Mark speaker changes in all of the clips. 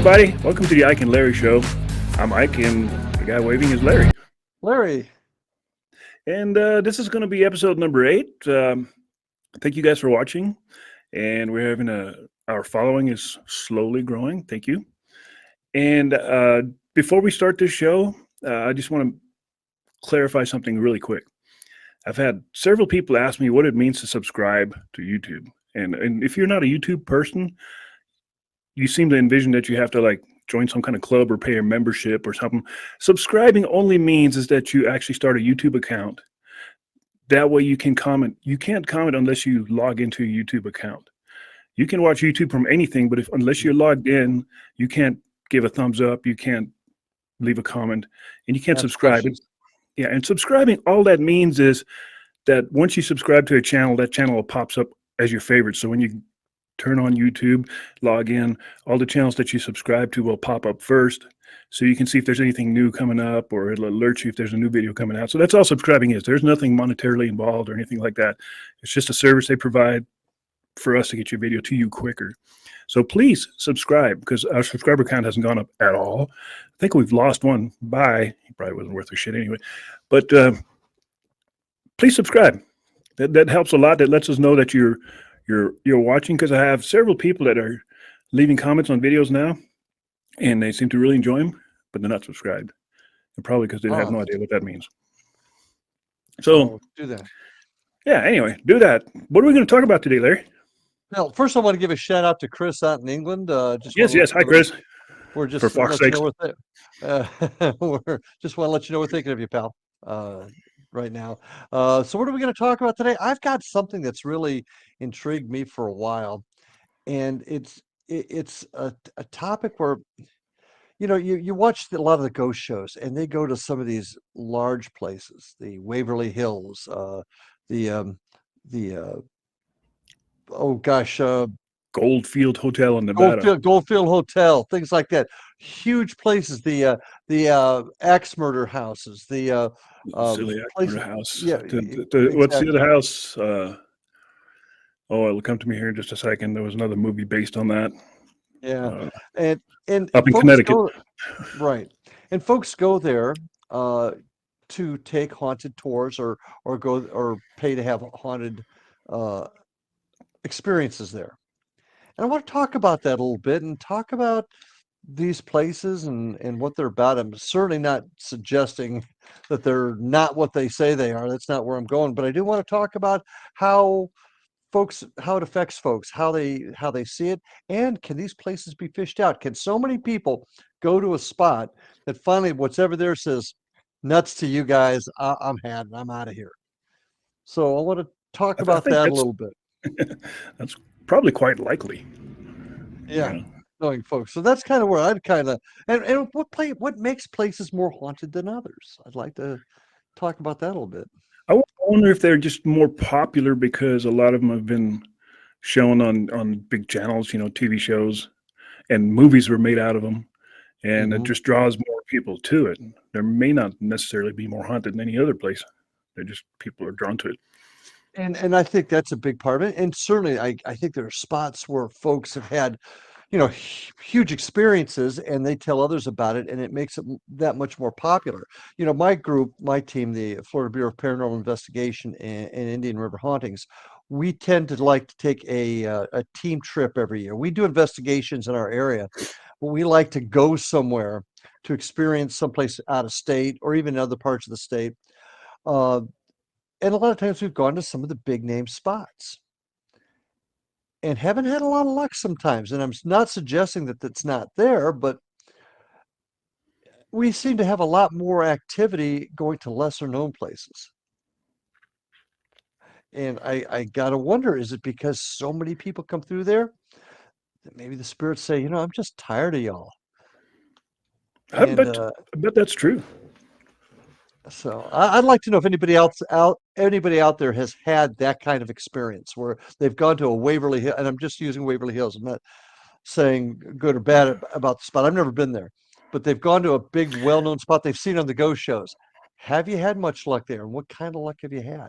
Speaker 1: everybody. Welcome to the Ike and Larry Show. I'm Ike, and the guy waving is Larry.
Speaker 2: Larry.
Speaker 1: And this is going to be episode number 8. Thank you guys for watching. And we're having our following is slowly growing. Thank you. And before we start this show, I just want to clarify something really quick. I've had several people ask me what it means to subscribe to YouTube. And if you're not a YouTube person, you seem to envision that you have to like join some kind of club or pay a membership or something. Subscribing only means is that you actually start a YouTube account. That way you can comment. You can't comment unless you log into a YouTube account. You can watch YouTube from anything, but unless you're logged in, you can't give a thumbs up, you can't leave a comment, and you can't subscribe. Yeah, and subscribing, all that means is that once you subscribe to a channel, that channel pops up as your favorite. So when you turn on YouTube, log in, all the channels that you subscribe to will pop up first. So you can see if there's anything new coming up, or it'll alert you if there's a new video coming out. So that's all subscribing is. There's nothing monetarily involved or anything like that. It's just a service they provide for us to get your video to you quicker. So please subscribe, because our subscriber count hasn't gone up at all. I think we've lost one by, he probably wasn't worth a shit anyway. But please subscribe. That helps a lot. That lets us know that you're watching, because I have several people that are leaving comments on videos now, and they seem to really enjoy them, but they're not subscribed. And probably because they have no idea what that memeans. So
Speaker 2: do that.
Speaker 1: Yeah, anyway, do that. What are we going to talk about today, Larry?
Speaker 2: Well, first I want to give a shout out to Chris out in England.
Speaker 1: Yes. Hi, Chris.
Speaker 2: We're just
Speaker 1: for fuck's sake.
Speaker 2: We're just want to let you know we're thinking of you, pal. Right now. So what are we going to talk about today? I've got something that's really intrigued me for a while, and it's a topic where, you know, you watch a lot of the ghost shows, and they go to some of these large places, the Waverly Hills,
Speaker 1: Goldfield Hotel in Nevada.
Speaker 2: Goldfield Hotel, things like that. Huge places. The axe murder houses. The
Speaker 1: silly axe murder house.
Speaker 2: Yeah.
Speaker 1: What's the other house? It'll come to me here in just a second. There was another movie based on that.
Speaker 2: Yeah, and
Speaker 1: up in Connecticut,
Speaker 2: right? And folks go there to take haunted tours, or go or pay to have haunted experiences there. And I want to talk about that a little bit, and talk about these places and what they're about. I'm certainly not suggesting that they're not what they say they are. That's not where I'm going. But I do want to talk about how it affects folks, how they see it, and can these places be fished out? Can so many people go to a spot that finally whatever there says, nuts to you guys, I'm had, I'm out of here. So I want to talk about that a little bit.
Speaker 1: That's probably quite likely.
Speaker 2: Yeah. Knowing folks. So that's kind of where I'd kind of, and what makes places more haunted than others? I'd like to talk about that a little bit.
Speaker 1: I wonder if they're just more popular because a lot of them have been shown on big channels, TV shows, and movies were made out of them, and it just draws more people to it. There may not necessarily be more haunted than any other place. They're just, people are drawn to it.
Speaker 2: And I think that's a big part of it. And certainly I think there are spots where folks have had, huge experiences, and they tell others about it, and it makes it that much more popular. My group, my team, the Florida Bureau of Paranormal Investigation and Indian River Hauntings, we tend to like to take a team trip every year. We do investigations in our area, but we like to go somewhere to experience someplace out of state, or even other parts of the state. And a lot of times we've gone to some of the big name spots, and haven't had a lot of luck sometimes. And I'm not suggesting that that's not there, but we seem to have a lot more activity going to lesser known places. And I gotta wonder, is it because so many people come through there that maybe the spirits say, I'm just tired of y'all?
Speaker 1: I bet that's true.
Speaker 2: So I'd like to know if anybody out there has had that kind of experience where they've gone to a Waverly Hill, and I'm just using Waverly Hills. I'm not saying good or bad about the spot. I've never been there, but they've gone to a big, well-known spot they've seen on the ghost shows. Have you had much luck there? And what kind of luck have you had?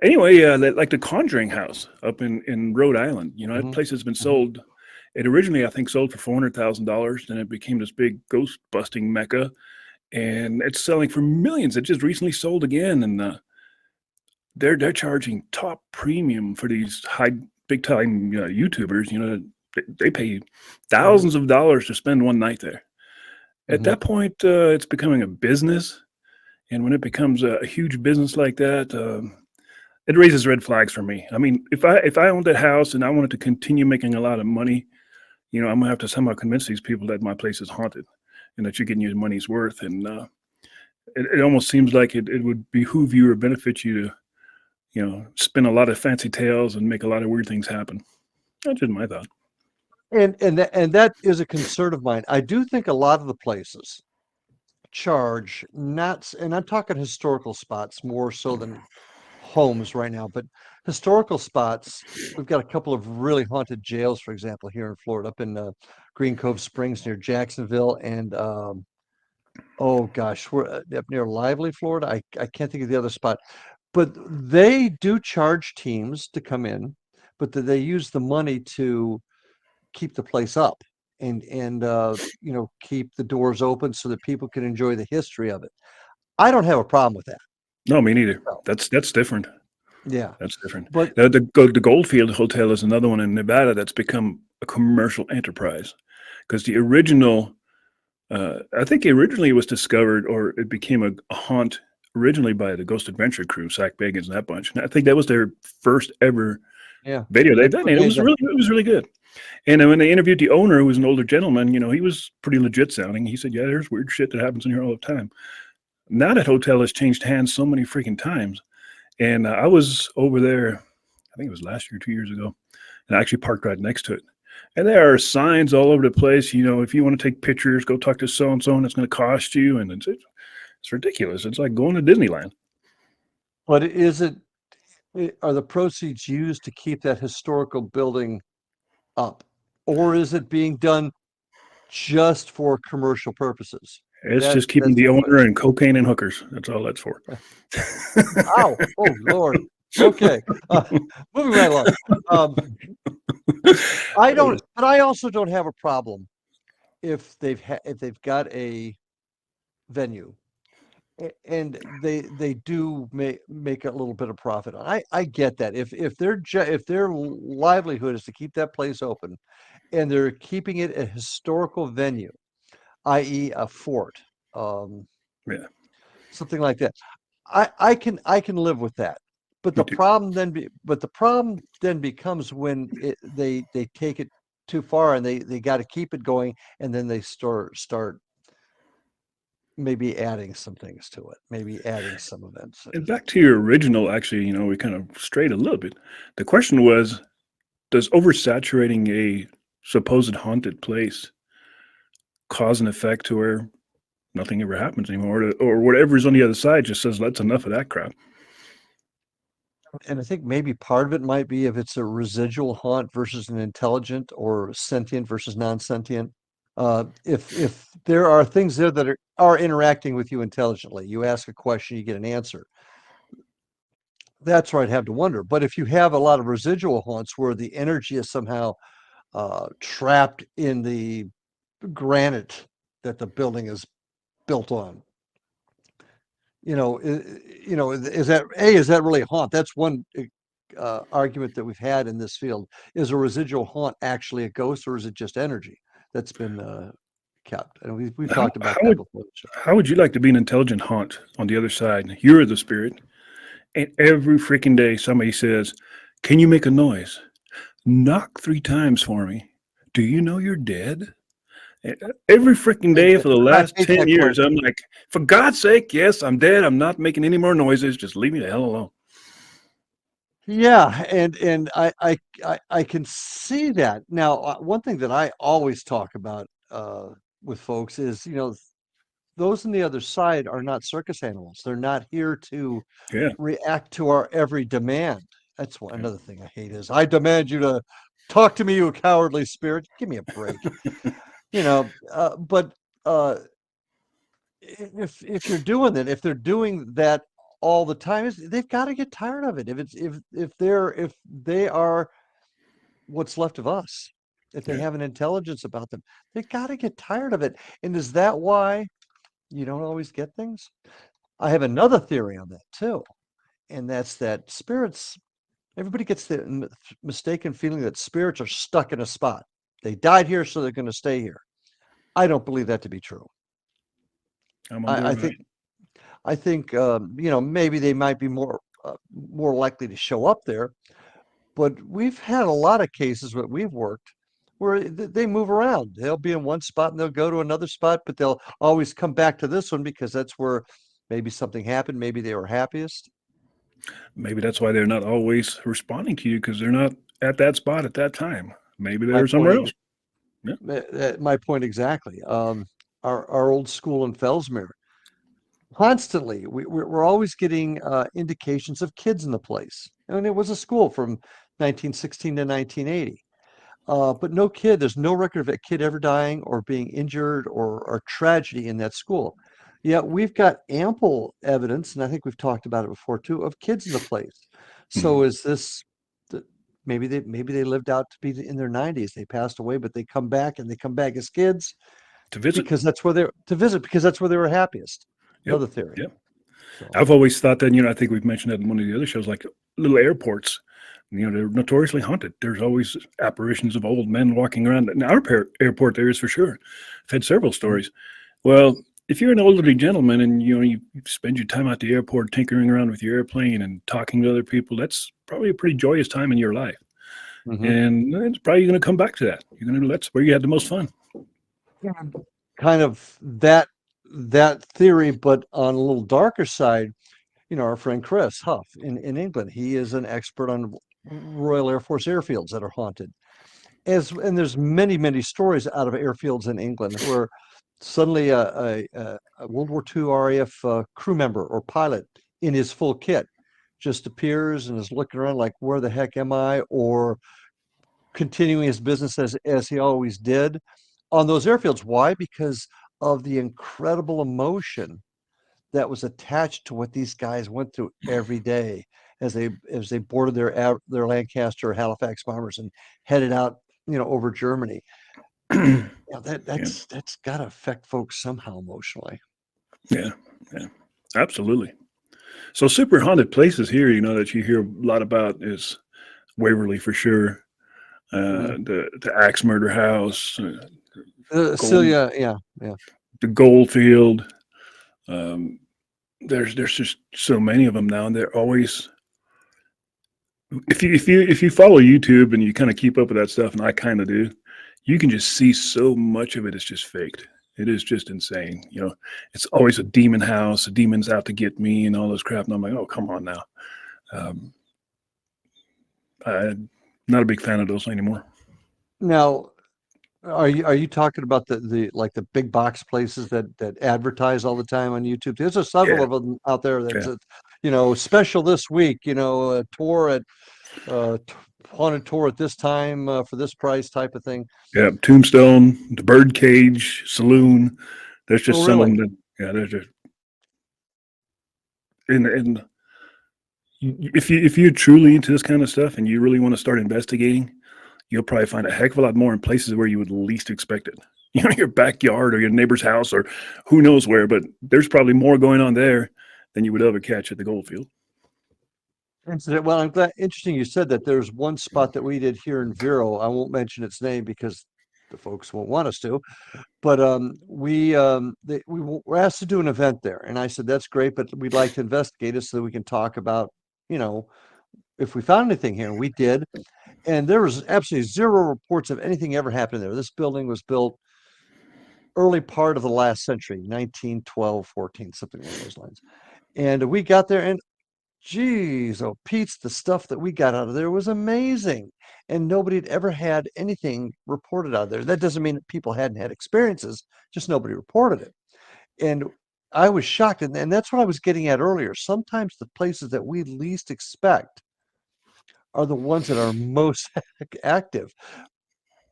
Speaker 1: Anyway, like the Conjuring House up in Rhode Island, that place has been sold It originally, I think, sold for $400,000. Then it became this big ghost busting mecca, and it's selling for millions. It just recently sold again, and they're charging top premium for these big time YouTubers. They pay
Speaker 2: Mhm,
Speaker 1: thousands of dollars to spend one night there. At
Speaker 2: mhm.
Speaker 1: that point, it's becoming a business, and when it becomes a huge business like that, it raises red flags for me. I mean, if I owned that house and I wanted to continue making a lot of money, I'm gonna have to somehow convince these people that my place is haunted and that you're getting your money's worth. And it almost seems like it would behoove you or benefit you to, spin a lot of fancy tales and make a lot of weird things happen. That's just my thought.
Speaker 2: And that is a concern of mine. I do think a lot of the places charge not, and I'm talking historical spots more so than homes right now, but historical spots. We've got a couple of really haunted jails, for example, here in Florida, up in Green Cove Springs near Jacksonville, and oh gosh, we're up near Lively, Florida. I can't think of the other spot, but they do charge teams to come in, but they use the money to keep the place up and keep the doors open so that people can enjoy the history of it. I don't have a problem with that.
Speaker 1: No, me neither.
Speaker 2: No.
Speaker 1: That's different.
Speaker 2: Yeah.
Speaker 1: That's different.
Speaker 2: But
Speaker 1: The Goldfield Hotel is another one in Nevada that's become a commercial enterprise because the original, I think originally it was discovered or it became a haunt originally by the Ghost Adventure crew, Zach Bagans and that bunch. And I think that was their first ever
Speaker 2: yeah,
Speaker 1: video they've
Speaker 2: that's
Speaker 1: done,
Speaker 2: what
Speaker 1: and
Speaker 2: made them.
Speaker 1: it was really good. And then when they interviewed the owner, who was an older gentleman, he was pretty legit sounding. He said, "Yeah, there's weird shit that happens in here all the time." Now that hotel has changed hands so many freaking times, and I was over there. I think it was last year, 2 years ago, and I actually parked right next to it. And there are signs all over the place. If you want to take pictures, go talk to so and so, and it's going to cost you. And it's ridiculous. It's like going to Disneyland.
Speaker 2: But are the proceeds used to keep that historical building up, or is it being done just for commercial purposes?
Speaker 1: It's just keeping
Speaker 2: That's
Speaker 1: the
Speaker 2: the
Speaker 1: owner
Speaker 2: question.
Speaker 1: and cocaine and hookers. That's all that's for.
Speaker 2: Ow! Oh Lord. Okay. Moving right along. Um, I don't, but I also don't have a problem if they've got a venue and they do make a little bit of profit on. I get that. If their livelihood is to keep that place open and they're keeping it a historical venue, i.e. a fort, um,
Speaker 1: Yeah,
Speaker 2: something like that. I can live with that. But
Speaker 1: me
Speaker 2: the
Speaker 1: too.
Speaker 2: problem then becomes when they take it too far and they got to keep it going and then they start maybe adding some things to it, maybe adding some events.
Speaker 1: And back to your original, actually, we kind of strayed a little bit. The question was, does oversaturating a supposed haunted place cause an effect to where nothing ever happens anymore, or whatever's on the other side just says, that's enough of that crap?
Speaker 2: And I think maybe part of it might be if it's a residual haunt versus an intelligent or sentient versus non-sentient. If there are things there that are interacting with you intelligently, you ask a question, you get an answer. That's where I'd have to wonder. But if you have a lot of residual haunts where the energy is somehow trapped in the granite that the building is built on, is that really a haunt? That's one argument that we've had in this field. Is a residual haunt actually a ghost, or is it just energy that's been kept? And we've
Speaker 1: How,
Speaker 2: talked about
Speaker 1: how
Speaker 2: that
Speaker 1: would
Speaker 2: before the show.
Speaker 1: how would you like to be an intelligent haunt on the other side? You're the spirit, and every freaking day somebody says, "Can you make a noise? Knock 3 times for me. Do you know you're dead?" Every freaking day for the
Speaker 2: I
Speaker 1: last
Speaker 2: hate
Speaker 1: 10
Speaker 2: that
Speaker 1: years, I'm
Speaker 2: question.
Speaker 1: like, for God's sake, yes, I'm dead. I'm not making any more noises. Just leave me the hell alone.
Speaker 2: Yeah, and I can see that. Now, one thing that I always talk about with folks is, those on the other side are not circus animals. They're not here to
Speaker 1: Yeah.
Speaker 2: react to our every demand. That's
Speaker 1: Yeah.
Speaker 2: another thing I hate is I demand you to talk to me, you cowardly spirit. Give me a break. But uh, if you're doing that, if they're doing that all the time, they've got to get tired of it. If they are what's left of us. if they
Speaker 1: Yeah.
Speaker 2: have an intelligence about them, they got to get tired of it. And is that why you don't always get things? I have another theory on that too, and that's that spirits, everybody gets the mistaken feeling that spirits are stuck in a spot. They died here, so they're going to stay here. I don't believe that to be true.
Speaker 1: I'm on
Speaker 2: I,
Speaker 1: board
Speaker 2: I
Speaker 1: with that.
Speaker 2: think maybe they might be more likely to show up there, but we've had a lot of cases where we've worked where they move around. They'll be in one spot and they'll go to another spot, but they'll always come back to this one because that's where maybe something happened. Maybe they were happiest.
Speaker 1: Maybe that's why they're not always responding to you because they're not at that spot at that time. Maybe
Speaker 2: My
Speaker 1: they're somewhere
Speaker 2: point,
Speaker 1: else. Yeah.
Speaker 2: my point exactly. Our old school in Fellsmere, constantly, we're always getting indications of kids in the place. And it was a school from 1916 to 1980. But no kid, there's no record of a kid ever dying or being injured or tragedy in that school. Yet we've got ample evidence, and I think we've talked about it before too, of kids in the place. So
Speaker 1: Mhm.
Speaker 2: is this maybe they lived out to be in their 90s? They passed away, but they come back and they come back as kids
Speaker 1: To visit.
Speaker 2: because that's where they're to visit because that's where they were happiest.
Speaker 1: Yep.
Speaker 2: Another theory.
Speaker 1: Yep.
Speaker 2: So
Speaker 1: I've always thought that, I think we've mentioned that in one of the other shows, like little airports. They're notoriously haunted. There's always apparitions of old men walking around. In our airport, there is for sure. I've had several
Speaker 2: mhm.
Speaker 1: stories. Well, if you're an elderly gentleman and you spend your time at the airport tinkering around with your airplane and talking to other people, that's probably a pretty joyous time in your life.
Speaker 2: Mhm.
Speaker 1: And it's probably going to come back to that. That's where you had the most fun.
Speaker 2: And kind of that theory, but on a little darker side, our friend Chris Huff in England, he is an expert on Royal Air Force airfields that are haunted. And there's many stories out of airfields in England where suddenly a World War II RAF crew member or pilot in his full kit just appears and is looking around like, where the heck am I? Or continuing his business as he always did on those airfields. Why? Because of the incredible emotion that was attached to what these guys went through every day as they boarded their Lancaster or Halifax bombers and headed out, over Germany. Yeah,
Speaker 1: Yeah,
Speaker 2: that's got to affect folks somehow emotionally.
Speaker 1: yeah, yeah, absolutely. So super haunted places here, that you hear a lot about is Waverly for sure.
Speaker 2: Mhm.
Speaker 1: The Axe Murder House, Gold,
Speaker 2: Celia, yeah, yeah.
Speaker 1: the Goldfield. Um, there's just so many of them now, and they're always. If you follow YouTube and you kind of keep up with that stuff, and I kind of do, you can just see so much of it is just faked. It is just insane. It's always a demon house, a demon's out to get me, and all this crap. And I'm like, oh, come on now. Um, I'm not a big fan of those anymore.
Speaker 2: Now, are you talking about the like the big box places that advertise all the time on YouTube? There's several
Speaker 1: Yeah,
Speaker 2: of them out there that's
Speaker 1: yeah,
Speaker 2: special this week, a tour at uh t- haunted tour at this time for this price type of thing.
Speaker 1: yeah. Tombstone, the Birdcage Saloon. There's
Speaker 2: Oh,
Speaker 1: just some of them
Speaker 2: really?
Speaker 1: that, yeah, there's just, and if you're truly into this kind of stuff and you really want to start investigating, you'll probably find a heck of a lot more in places where you would least expect it. Your backyard or your neighbor's house or who knows where, but there's probably more going on there than you would ever catch at the Goldfield.
Speaker 2: Incident. Well, I'm glad. Interesting you said that. There's one spot that we did here in Vero. I won't mention its name because the folks won't want us to. But we were asked to do an event there, and I said that's great, but we'd like to investigate it so that we can talk about, you know, if we found anything here. And we did, and there was absolutely zero reports of anything ever happening there. This building was built early part of the last century, 1912, 14, something along those lines. And we got there, and geez, oh, Pete's, the stuff that we got out of there was amazing. And nobody had ever had anything reported out of there. That doesn't mean that people hadn't had experiences, just nobody reported it. And I was shocked. And that's what I was getting at earlier. Sometimes the places that we least expect are the ones that are most active.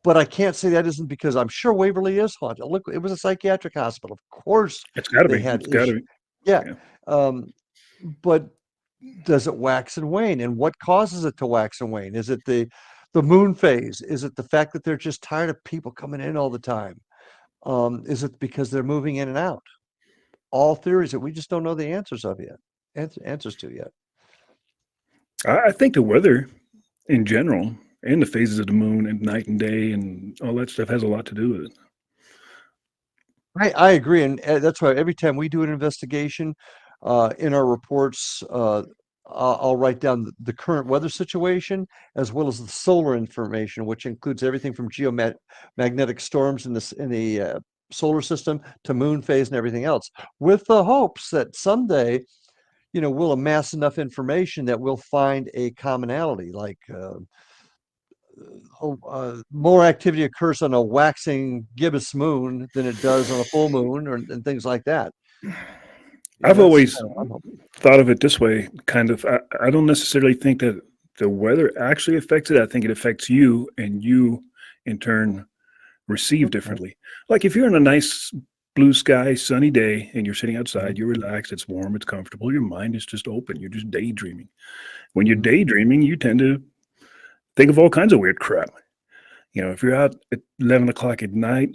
Speaker 2: But I can't say that isn't because I'm sure Waverly is haunted. Look, it was a psychiatric hospital. Of course,
Speaker 1: It's got to
Speaker 2: they
Speaker 1: be.
Speaker 2: had
Speaker 1: It's got to
Speaker 2: issues.
Speaker 1: be.
Speaker 2: Yeah.
Speaker 1: Yeah.
Speaker 2: Um, but does it wax and wane? And what causes it to wax and wane? Is it the moon phase? Is it the fact that they're just tired of people coming in all the time? Is it because they're moving in and out? All theories that we just don't know the answers of yet. Answers to yet.
Speaker 1: I think the weather in general and the phases of the moon and night and day and all that stuff has a lot to do with it.
Speaker 2: I agree, and that's why every time we do an investigation, in our reports, I'll write down the current weather situation as well as the solar information, which includes everything from geomagnetic storms in the solar system to moon phase and everything else, with the hopes that someday, we'll amass enough information that we'll find a commonality, like more activity occurs on a waxing gibbous moon than it does on a full moon, and things like that.
Speaker 1: I've
Speaker 2: That's
Speaker 1: always
Speaker 2: kind of what I'm hoping.
Speaker 1: thought of it this way, kind of. I don't necessarily think that the weather actually affects it. I think it affects you, and you, in turn, receive
Speaker 2: Okay.
Speaker 1: differently. Like if you're in a nice blue sky, sunny day, and you're sitting
Speaker 2: Mhm,
Speaker 1: outside, you're relaxed, it's warm, it's comfortable, your mind is just open, you're just daydreaming. When you're
Speaker 2: mhm.
Speaker 1: daydreaming, you tend to think of all kinds of weird crap. If you're out at 11 o'clock at night,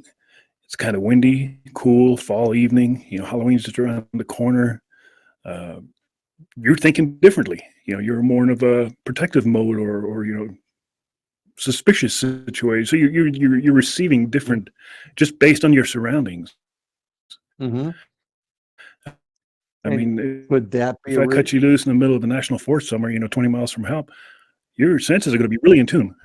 Speaker 1: it's kind of windy, cool, fall evening, Halloween's just around the corner. Uh, you're thinking differently. You're more in of a protective mode or suspicious situation. So you're receiving
Speaker 2: Mhm,
Speaker 1: different just based on your surroundings.
Speaker 2: mhm.
Speaker 1: I mean,
Speaker 2: And
Speaker 1: if I
Speaker 2: could
Speaker 1: cut
Speaker 2: that
Speaker 1: you
Speaker 2: be a
Speaker 1: loose in the middle of the national forest somewhere, 20 miles from help, your senses are going to be really in tune.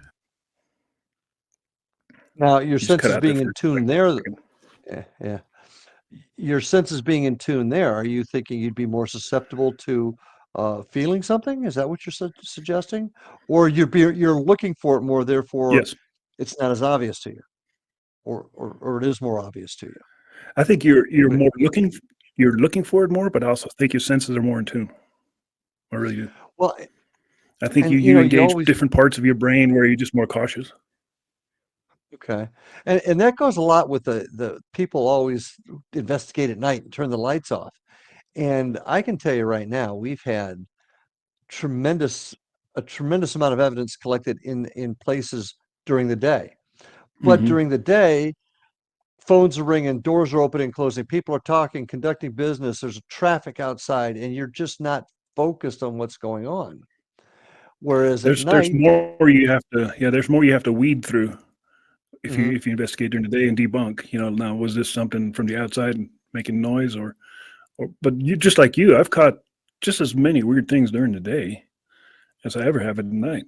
Speaker 2: now your
Speaker 1: You just cut
Speaker 2: senses
Speaker 1: out there
Speaker 2: being
Speaker 1: for
Speaker 2: in
Speaker 1: a
Speaker 2: tune
Speaker 1: second.
Speaker 2: there, yeah. Your senses being in tune there, are you thinking you'd be more susceptible to feeling something? Is that what you're suggesting? Or you're looking for it more, therefore
Speaker 1: Yes,
Speaker 2: it's not as obvious to you, or it is more obvious to you?
Speaker 1: I think you're
Speaker 2: Wait,
Speaker 1: more looking for it more, but I also think your senses are more in tune. I really do.
Speaker 2: well,
Speaker 1: I think you
Speaker 2: and
Speaker 1: you
Speaker 2: you
Speaker 1: engage
Speaker 2: always
Speaker 1: different parts of your brain where you're just more cautious.
Speaker 2: okay, and that goes a lot with the people always investigate at night and turn the lights off. And I can tell you right now, we've had tremendous a tremendous amount of evidence collected in places during the day. But
Speaker 1: Hmm.
Speaker 2: during the day, phones are ringing, doors are opening and closing, people are talking, conducting business, there's traffic outside, and you're just not focused on what's going on. Whereas at
Speaker 1: There's
Speaker 2: night,
Speaker 1: more you have to there's more you have to weed through
Speaker 2: mhm,
Speaker 1: if you investigate during the day and debunk. Now was this something from the outside and making noise or but you just like you, I've caught just as many weird things during the day as I ever have at night.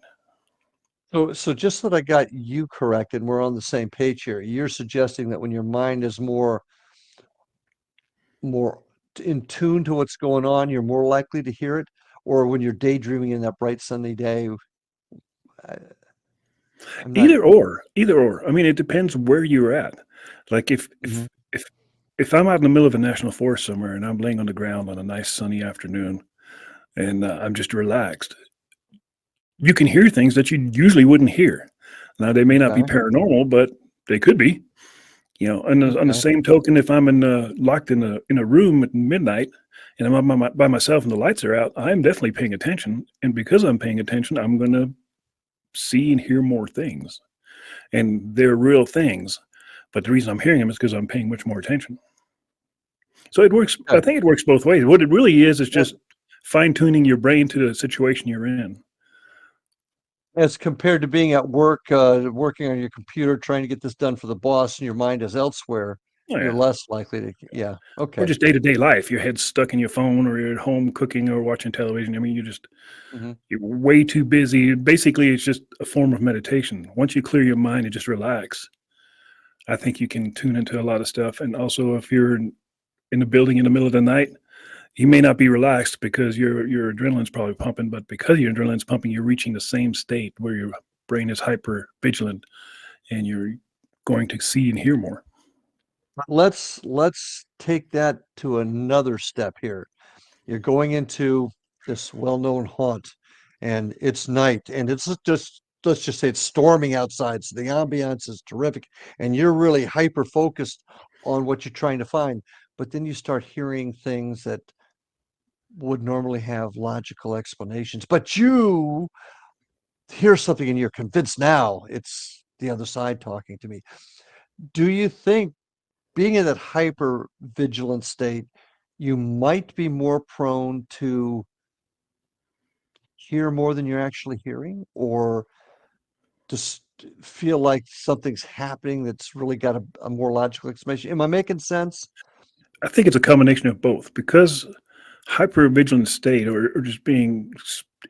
Speaker 2: so just so that I got you correct and we're on the same page here, you're suggesting that when your mind is more in tune to what's going on, you're more likely to hear it, or when you're daydreaming in that bright sunny day, I, I'm not.
Speaker 1: Either or. I mean, it depends where you're at. Like
Speaker 2: Mhm,
Speaker 1: if I'm out in the middle of a national forest somewhere and I'm laying on the ground on a nice sunny afternoon and I'm just relaxed, you can hear things that you usually wouldn't hear. Now they may not be
Speaker 2: okay,
Speaker 1: paranormal, but they could be. On the
Speaker 2: okay,
Speaker 1: same token, if I'm locked in a room at midnight and I'm by myself and the lights are out, I'm definitely paying attention. And because I'm paying attention, I'm going to see and hear more things, and they're real things. But the reason I'm hearing them is because I'm paying much more attention. So it works. I
Speaker 2: okay.
Speaker 1: think it works both ways. What it really is
Speaker 2: As
Speaker 1: just fine tuning your brain to the situation you're in.
Speaker 2: as compared to being at work, working on your computer, trying to get this done for the boss, and your mind is elsewhere,
Speaker 1: Oh
Speaker 2: you're
Speaker 1: yeah.
Speaker 2: less likely to. Yeah.
Speaker 1: Or
Speaker 2: Okay.
Speaker 1: just day to day life. Your head's stuck in your phone, or you're at home cooking or watching television. I mean,
Speaker 2: Hmm.
Speaker 1: you're way too busy. Basically, it's just a form of meditation. Once you clear your mind and just relax, I think you can tune into a lot of stuff. And also, if you're in a building in the middle of the night, you may not be relaxed because your adrenaline's probably pumping, but because your adrenaline's pumping, you're reaching the same state where your brain is hyper vigilant and you're going to see and hear more.
Speaker 2: Let's take that to another step here. You're going into this well-known haunt, and it's night, and it's just let's just say it's storming outside, so the ambiance is terrific, and you're really hyper focused on what you're trying to find. But then you start hearing things that would normally have logical explanations, but you hear something and you're convinced now it's the other side talking to me. Do you think being in that hyper vigilant state, you might be more prone to hear more than you're actually hearing, or just feel like something's happening that's really got a more logical explanation? Am I making sense?
Speaker 1: I think it's a combination of both because hypervigilant state or just being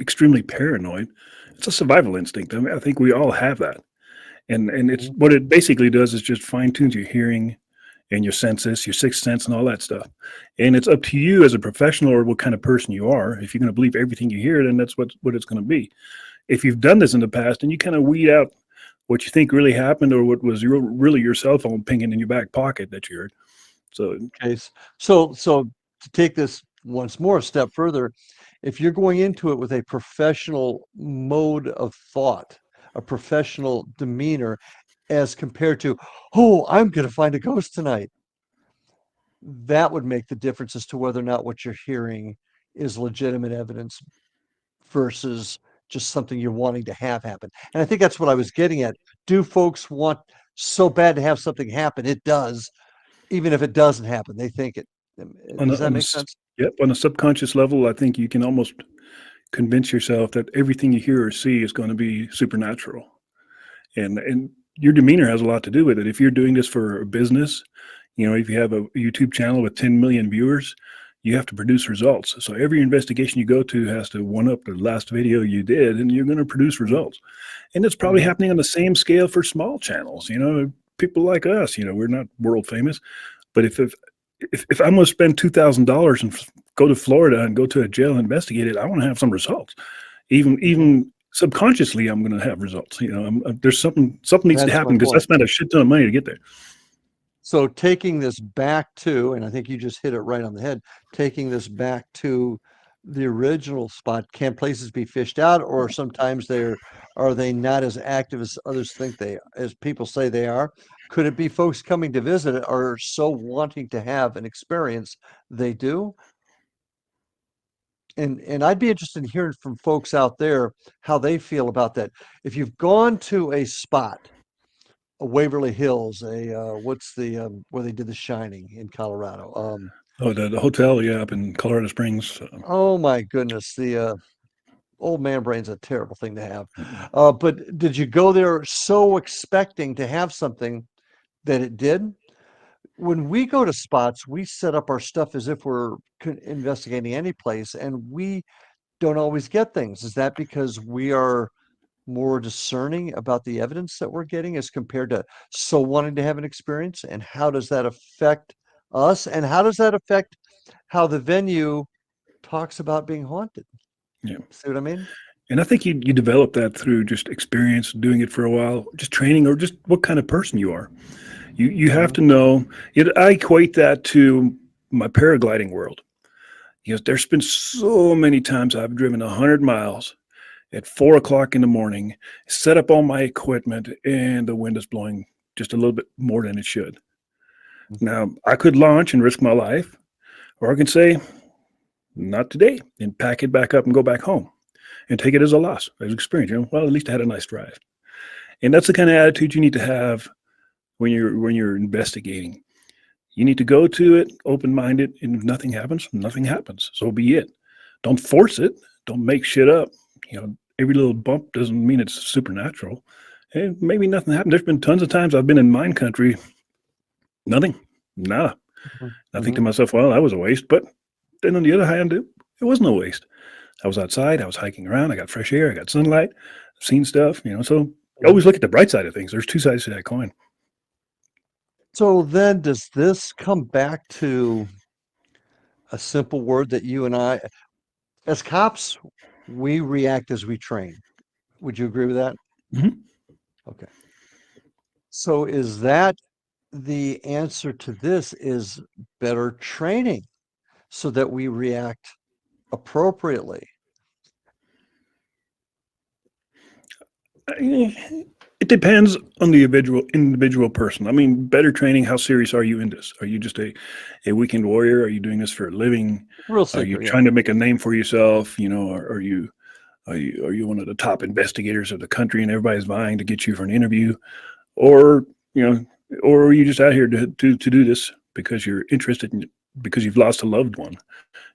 Speaker 1: extremely paranoid, it's a survival instinct. I mean, I think we all have that. And it's
Speaker 2: Mhm.
Speaker 1: what it basically does is just fine tunes your hearing and your senses, your sixth sense, and all that stuff. And it's up to you as a professional or what kind of person you are. If you're going to believe everything you hear, then that's what it's going to be. If you've done this in the past, and you kind of weed out what you think really happened or what was really your cell phone pinging in your back pocket that you heard. So,
Speaker 2: Okay. So to take this once more a step further, if you're going into it with a professional mode of thought, a professional demeanor, as compared to, oh, I'm going to find a ghost tonight, that would make the difference as to whether or not what you're hearing is legitimate evidence versus just something you're wanting to have happen. And I think that's what I was getting at. Do folks want so bad to have something happen? It does, even if it doesn't happen, they think it. Does that
Speaker 1: on
Speaker 2: make
Speaker 1: a
Speaker 2: sense?
Speaker 1: yep, on a subconscious level, I think you can almost convince yourself that everything you hear or see is going to be supernatural. And your demeanor has a lot to do with it. If you're doing this for a business, if you have a YouTube channel with 10 million viewers, you have to produce results. So every investigation you go to has to one up the last video you did, and you're going to produce
Speaker 2: Mhm,
Speaker 1: results. And it's probably
Speaker 2: mhm.
Speaker 1: happening on the same scale for small channels. People like us, we're not world famous, but if I'm going to spend $2,000 and go to Florida and go to a jail and investigate it, I want to have some results. Even
Speaker 2: Mhm.
Speaker 1: even subconsciously, I'm going to have results. There's something needs to
Speaker 2: That's my
Speaker 1: happen because I
Speaker 2: point.
Speaker 1: spent a shit ton of money to get there.
Speaker 2: So taking this back to, and I think you just hit it right on the head, taking this back to the original spot, can places be fished out, or sometimes are they not as active as others think as people say they are? Could it be folks coming to visit it are so wanting to have an experience they do? And I'd be interested in hearing from folks out there how they feel about that. If you've gone to a spot, a Waverly Hills, what's the where they did The Shining in Colorado?
Speaker 1: Oh, the hotel, yeah, up in Colorado Springs.
Speaker 2: Oh my goodness, the old man brain's a terrible thing to have. But did you go there so expecting to have something that it did? When we go to spots, we set up our stuff as if we're investigating any place, and we don't always get things. Is that because we are more discerning about the evidence that we're getting as compared to so wanting to have an experience? And how does that affect us? And how does that affect how the venue talks about being haunted?
Speaker 1: Yeah,
Speaker 2: See what I mean?
Speaker 1: and I think you develop that through just experience, doing it for a while, just training, or just what kind of person you are. You have
Speaker 2: Mhm.
Speaker 1: to know. I equate that to my paragliding world. There's been so many times I've driven 100 miles at 4 o'clock in the morning, set up all my equipment, and the wind is blowing just a little bit more than it should.
Speaker 2: Mhm.
Speaker 1: Now, I could launch and risk my life, or I can say, not today, and pack it back up and go back home and take it as a loss, as experience. Well, at least I had a nice drive. And that's the kind of attitude you need to have when you're investigating. You need to go to it open minded, and if nothing happens. So be it. Don't force it. Don't make shit up. Every little bump doesn't mean it's supernatural. And maybe nothing happened. There's been tons of times I've been in mine country, nothing, nada.
Speaker 2: Mhm.
Speaker 1: I think to
Speaker 2: Mhm.
Speaker 1: myself, well, that was a waste. But then on the other hand, it wasn't a waste. I was outside. I was hiking around. I got fresh air. I got sunlight. I've seen stuff. So always
Speaker 2: Mhm.
Speaker 1: look at the bright side of things. There's two sides to that coin.
Speaker 2: So then does this come back to a simple word that you and I, as cops, we react as we train? Would you agree with that?
Speaker 1: Mhm.
Speaker 2: Okay. So is that the answer to this is better training so that we react appropriately?
Speaker 1: It depends on the individual person. I mean, better training. How serious are you in this? Are you just a weekend warrior? Are you doing this for a living?
Speaker 2: Real
Speaker 1: Are you
Speaker 2: seeker, yeah.
Speaker 1: trying to make a name for yourself? Or are you Are you one of the top investigators of the country and everybody's vying to get you for an interview, or you know, or are you just out here to do this because you're interested in because you've lost a loved one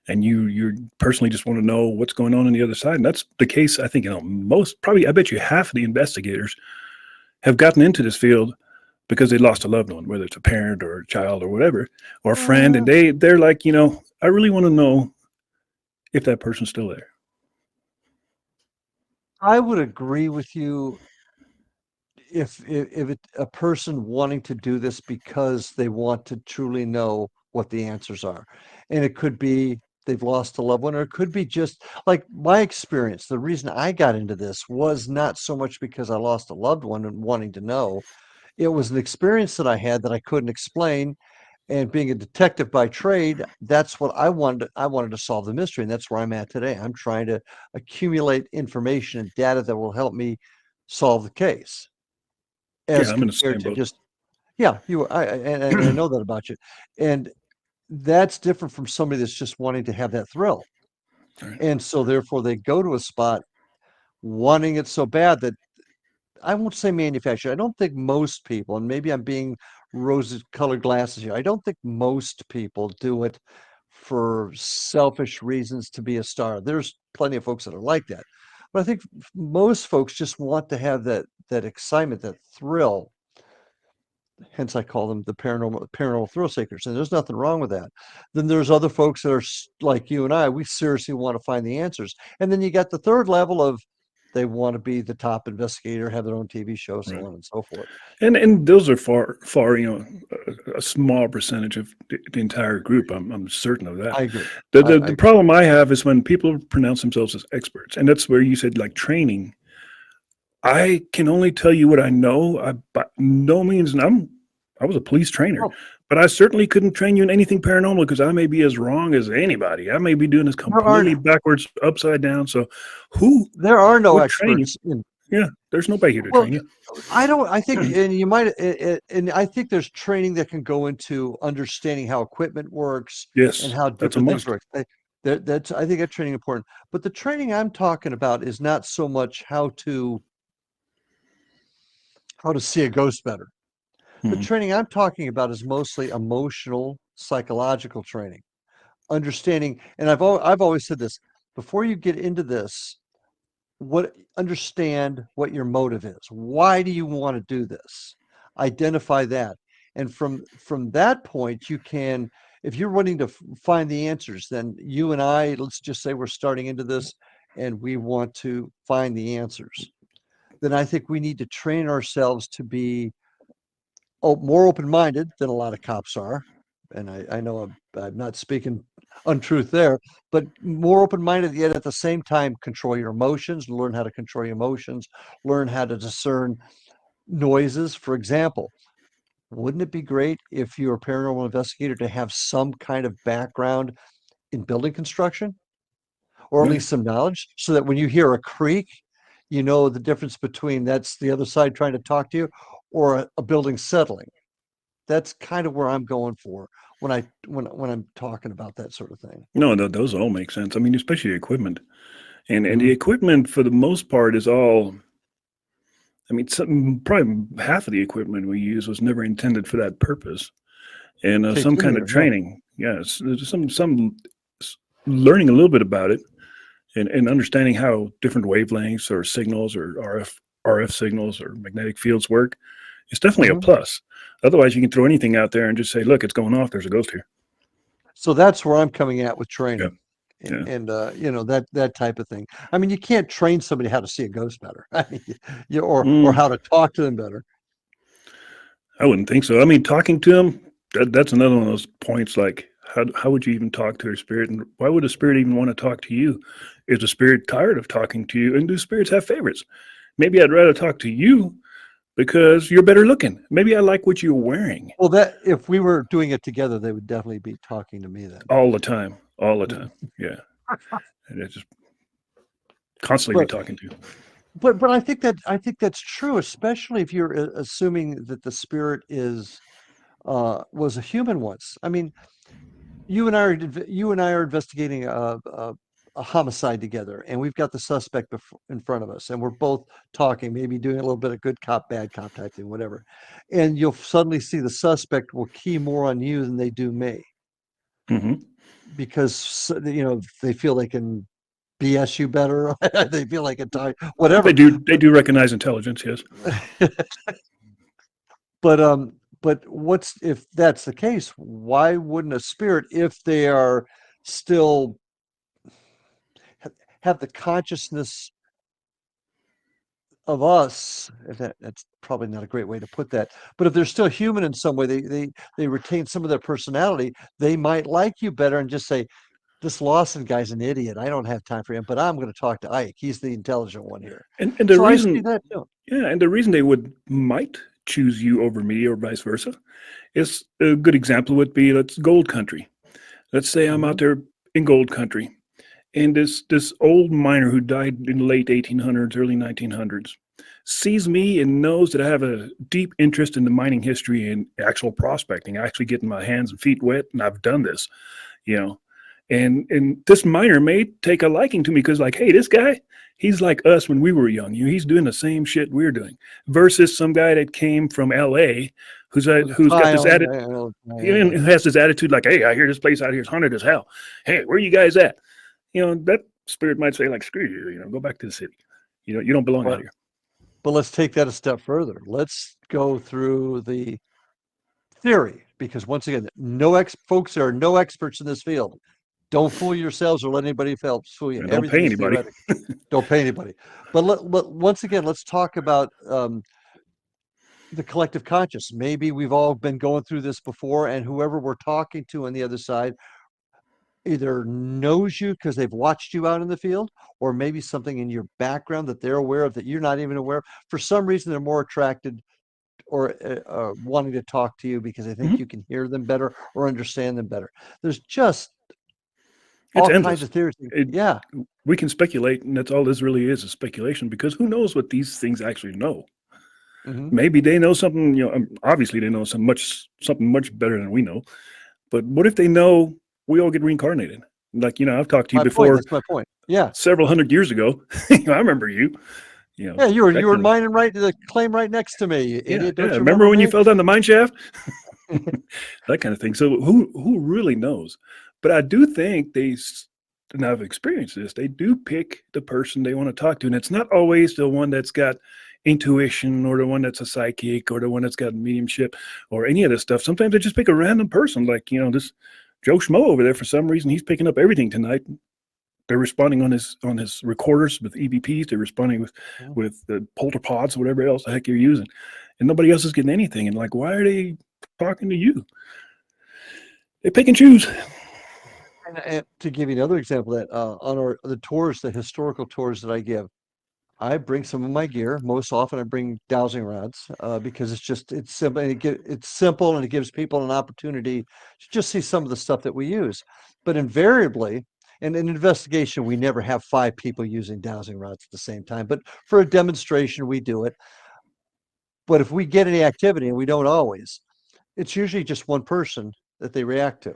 Speaker 1: and you personally just want to know what's going on the other side? And that's the case. I think most probably I bet you half of the investigators have gotten into this field because they lost a loved one, whether it's a parent or a child or whatever, or a friend, and
Speaker 2: Uh,
Speaker 1: they're like, I really want to know if that person's still there.
Speaker 2: I would agree with you if a person wanting to do this because they want to truly know what the answers are. And it could be they've lost a loved one, or it could be just like my experience. The reason I got into this was not so much because I lost a loved one and wanting to know. It was an experience that I had that I couldn't explain. And being a detective by trade, that's what I wanted. I wanted to solve the mystery, and that's where I'm at today. I'm trying to accumulate information and data that will help me solve the case,
Speaker 1: Yeah,
Speaker 2: as
Speaker 1: I'm in the
Speaker 2: compared
Speaker 1: same
Speaker 2: to
Speaker 1: boat.
Speaker 2: just yeah, and I know that about you, and that's different from somebody that's just wanting to have that thrill,
Speaker 1: All right.
Speaker 2: and so therefore they go to a spot wanting it so bad that I won't say manufactured. I don't think most people, and maybe I'm being rose-colored glasses here. I don't think most people do it for selfish reasons to be a star. There's plenty of folks that are like that, but I think most folks just want to have that excitement, that thrill. Hence, I call them the paranormal thrill seekers, and there's nothing wrong with that. Then there's other folks that are like you and I. We seriously want to find the answers, and then you got the third level of they want to be the top investigator, have their own TV show, so
Speaker 1: Right.
Speaker 2: on and so forth.
Speaker 1: And those are far, a small percentage of the entire group. I'm certain of that.
Speaker 2: I agree.
Speaker 1: The
Speaker 2: I agree.
Speaker 1: problem I have is when people pronounce themselves as experts, and that's where you said like training. I can only tell you what I know. I by no means, and I was a police trainer,
Speaker 2: Well,
Speaker 1: but I certainly couldn't train you in anything paranormal because I may be as wrong as anybody. I may be doing this
Speaker 2: there are
Speaker 1: completely backwards, upside down. So, who
Speaker 2: there are no
Speaker 1: would train you?
Speaker 2: experts in.
Speaker 1: Yeah, there's nobody here to
Speaker 2: Well,
Speaker 1: train you.
Speaker 2: I don't. I think, and you might, and I think there's training that can go into understanding how equipment works and
Speaker 1: Yes,
Speaker 2: how
Speaker 1: that's a
Speaker 2: different things
Speaker 1: must.
Speaker 2: work. That's I think that training important. But the training I'm talking about is not so much how to see a ghost better. The
Speaker 1: Mhm.
Speaker 2: training I'm talking about is mostly emotional, psychological training, understanding. And I've always said this: before you get into this, what understand what your motive is. Why do you want to do this? Identify that. And from that point, you can, if you're wanting to find the answers, then you and I, let's just say we're starting into this and we want to find the answers. Then I think we need to train ourselves to be more open-minded than a lot of cops are. And I know I'm not speaking untruth there, but more open-minded, yet at the same time, control your emotions, learn how to control your emotions, learn how to discern noises. For example, wouldn't it be great if you're a paranormal investigator to have some kind of background in building construction, or at
Speaker 1: Right.
Speaker 2: least some knowledge, so that when you hear a creak, you know the difference between that's the other side trying to talk to you or a building settling. That's kind of where I'm going for when I'm talking about that sort of thing.
Speaker 1: No, those all make sense. I mean, especially the equipment, and the
Speaker 2: Mhm.
Speaker 1: equipment for the most part is all. I mean, probably half of the equipment we use was never intended for that purpose, and
Speaker 2: Tape
Speaker 1: some kind of
Speaker 2: simulator, yeah.
Speaker 1: training. Yes, there's learning a little bit about it and understanding how different wavelengths or signals or RF signals or magnetic fields work. It's definitely a
Speaker 2: Mhm.
Speaker 1: plus. Otherwise, you can throw anything out there and just say, "Look, it's going off. There's a ghost here."
Speaker 2: So that's where I'm coming at with
Speaker 1: Yeah,
Speaker 2: training,
Speaker 1: yeah.
Speaker 2: that type of thing. I mean, you can't train somebody how to see a ghost better. I mean, or
Speaker 1: Mm,
Speaker 2: how to talk to them better.
Speaker 1: I wouldn't think so. I mean, talking to them, that's another one of those points. Like, how would you even talk to a spirit, and why would a spirit even want to talk to you? Is a spirit tired of talking to you? And do spirits have favorites? Maybe I'd rather talk to you because you're better looking. Maybe I like what you're wearing
Speaker 2: Well, that if we were doing it together, they would definitely be talking to me then.
Speaker 1: all the time, all the
Speaker 2: Mm.
Speaker 1: time. Yeah, and it's just constantly be
Speaker 2: But
Speaker 1: talking to you.
Speaker 2: but I think that's true, especially if you're assuming that the spirit is was a human once. I mean, you and I are investigating a a homicide together, and we've got the suspect in front of us, and we're both talking, maybe doing a little bit of good cop, bad cop type thing, whatever. And you'll suddenly see the suspect will key more on you than they do me
Speaker 1: Hmm.
Speaker 2: because they feel they can BS you better. They feel like it,
Speaker 1: They
Speaker 2: whatever.
Speaker 1: do. They do recognize intelligence. Yes.
Speaker 2: But what's if that's the case? Why wouldn't a spirit, if they are still have the consciousness of us, if that's probably not a great way to put that, but if they're still human in some way, they retain some of their personality, they might like you better and just say, this Lawson guy's an idiot. I don't have time for him, but I'm going to talk to Ike. He's the intelligent one here.
Speaker 1: And the
Speaker 2: So I see
Speaker 1: reason,
Speaker 2: that too.
Speaker 1: yeah, and the reason they would might choose you over me or vice versa is a good example would be let's gold country. Let's say I'm
Speaker 2: Hmm.
Speaker 1: out there in gold country, and this old miner who died in the late 1800s, early 1900s, sees me and knows that I have a deep interest in the mining history and actual prospecting, actually getting my hands and feet wet, and I've done this, you know. And this miner may take a liking to me because, like, hey, this guy, he's like us when we were young. He's doing the same shit we're doing. Versus some guy that came from L.A.
Speaker 2: With a
Speaker 1: who's got
Speaker 2: tie
Speaker 1: this
Speaker 2: on,
Speaker 1: attitude, who has this attitude like, hey, I hear this place out here is haunted as hell. Hey, where you guys at? That spirit might say like, screw you. Go back to the city. You don't belong out
Speaker 2: but
Speaker 1: here.
Speaker 2: but let's take that a step further. Let's go through the theory, because once again, folks, there are no experts in this field. Don't fool yourselves or let anybody else fool you.
Speaker 1: And don't
Speaker 2: Everything
Speaker 1: pay
Speaker 2: is
Speaker 1: anybody.
Speaker 2: theoretical. Don't pay anybody. But once again, let's talk about the collective conscious. Maybe we've all been going through this before, and whoever we're talking to on the other side either knows you because they've watched you out in the field, or maybe something in your background that they're aware of that you're not even aware of. For some reason, they're more attracted or wanting to talk to you because they think
Speaker 1: Mhm.
Speaker 2: you can hear them better or understand them better. There's just
Speaker 1: It's
Speaker 2: all kinds
Speaker 1: endless.
Speaker 2: of theories.
Speaker 1: It,
Speaker 2: Yeah.
Speaker 1: we can speculate, and that's all this really is speculation because who knows what these things actually know?
Speaker 2: Hmm.
Speaker 1: Maybe they know something, obviously they know something much better than we know. But what if they know we all get reincarnated? Like, I've talked to you
Speaker 2: My point.
Speaker 1: before
Speaker 2: That's my point. Yeah.
Speaker 1: several hundred years ago. I remember you,
Speaker 2: Yeah. You were
Speaker 1: that
Speaker 2: you were
Speaker 1: kind of,
Speaker 2: mining right the claim right next to me, you
Speaker 1: yeah,
Speaker 2: idiot.
Speaker 1: yeah.
Speaker 2: Don't you
Speaker 1: Remember
Speaker 2: remember
Speaker 1: when you
Speaker 2: me?
Speaker 1: fell down the mine shaft? That kind of thing. So who really knows? But I do think and I've experienced this, they do pick the person they want to talk to. And it's not always the one that's got intuition or the one that's a psychic or the one that's got mediumship or any of this stuff. Sometimes they just pick a random person, like, this Joe Schmo over there. For some reason, he's picking up everything tonight. They're responding on his recorders with EVPs. They're responding with the polterpods, whatever else the heck you're using, and nobody else is getting anything. And like, why are they talking to you? They pick and choose.
Speaker 2: And to give you another example, that on the tours, the historical tours that I give, I bring some of my gear. Most often, I bring dowsing rods because it's simple. And it's simple, and it gives people an opportunity to just see some of the stuff that we use. But invariably, in an investigation, we never have 5 people using dowsing rods at the same time. But for a demonstration, we do it. But if we get any activity, and we don't always, it's usually just one person that they react to.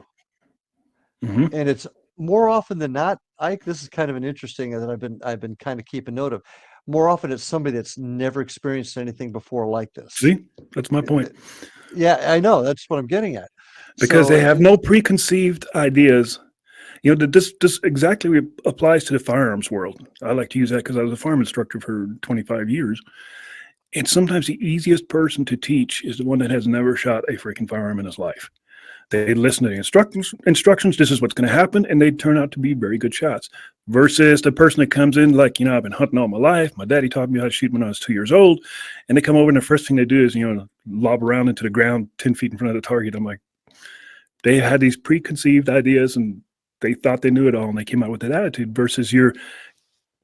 Speaker 1: Mm-hmm.
Speaker 2: And it's more often than not, Ike, this is kind of an interesting that I've been kind of keeping note of. More often it's somebody that's never experienced anything before like this.
Speaker 1: See, that's my point.
Speaker 2: Yeah, I know. That's what I'm getting at.
Speaker 1: Because
Speaker 2: So
Speaker 1: they have no preconceived ideas. This exactly applies to the firearms world. I like to use that because I was a farm instructor for 25 years. And sometimes the easiest person to teach is the one that has never shot a freaking firearm in his life. They listen to the instructions. This is what's going to happen, and they turn out to be very good shots. Versus the person that comes in like, I've been hunting all my life. My daddy taught me how to shoot when I was 2 years old, and they come over and the first thing they do is lob around into the ground 10 feet in front of the target. I'm like, they had these preconceived ideas and they thought they knew it all, and they came out with that attitude. Versus your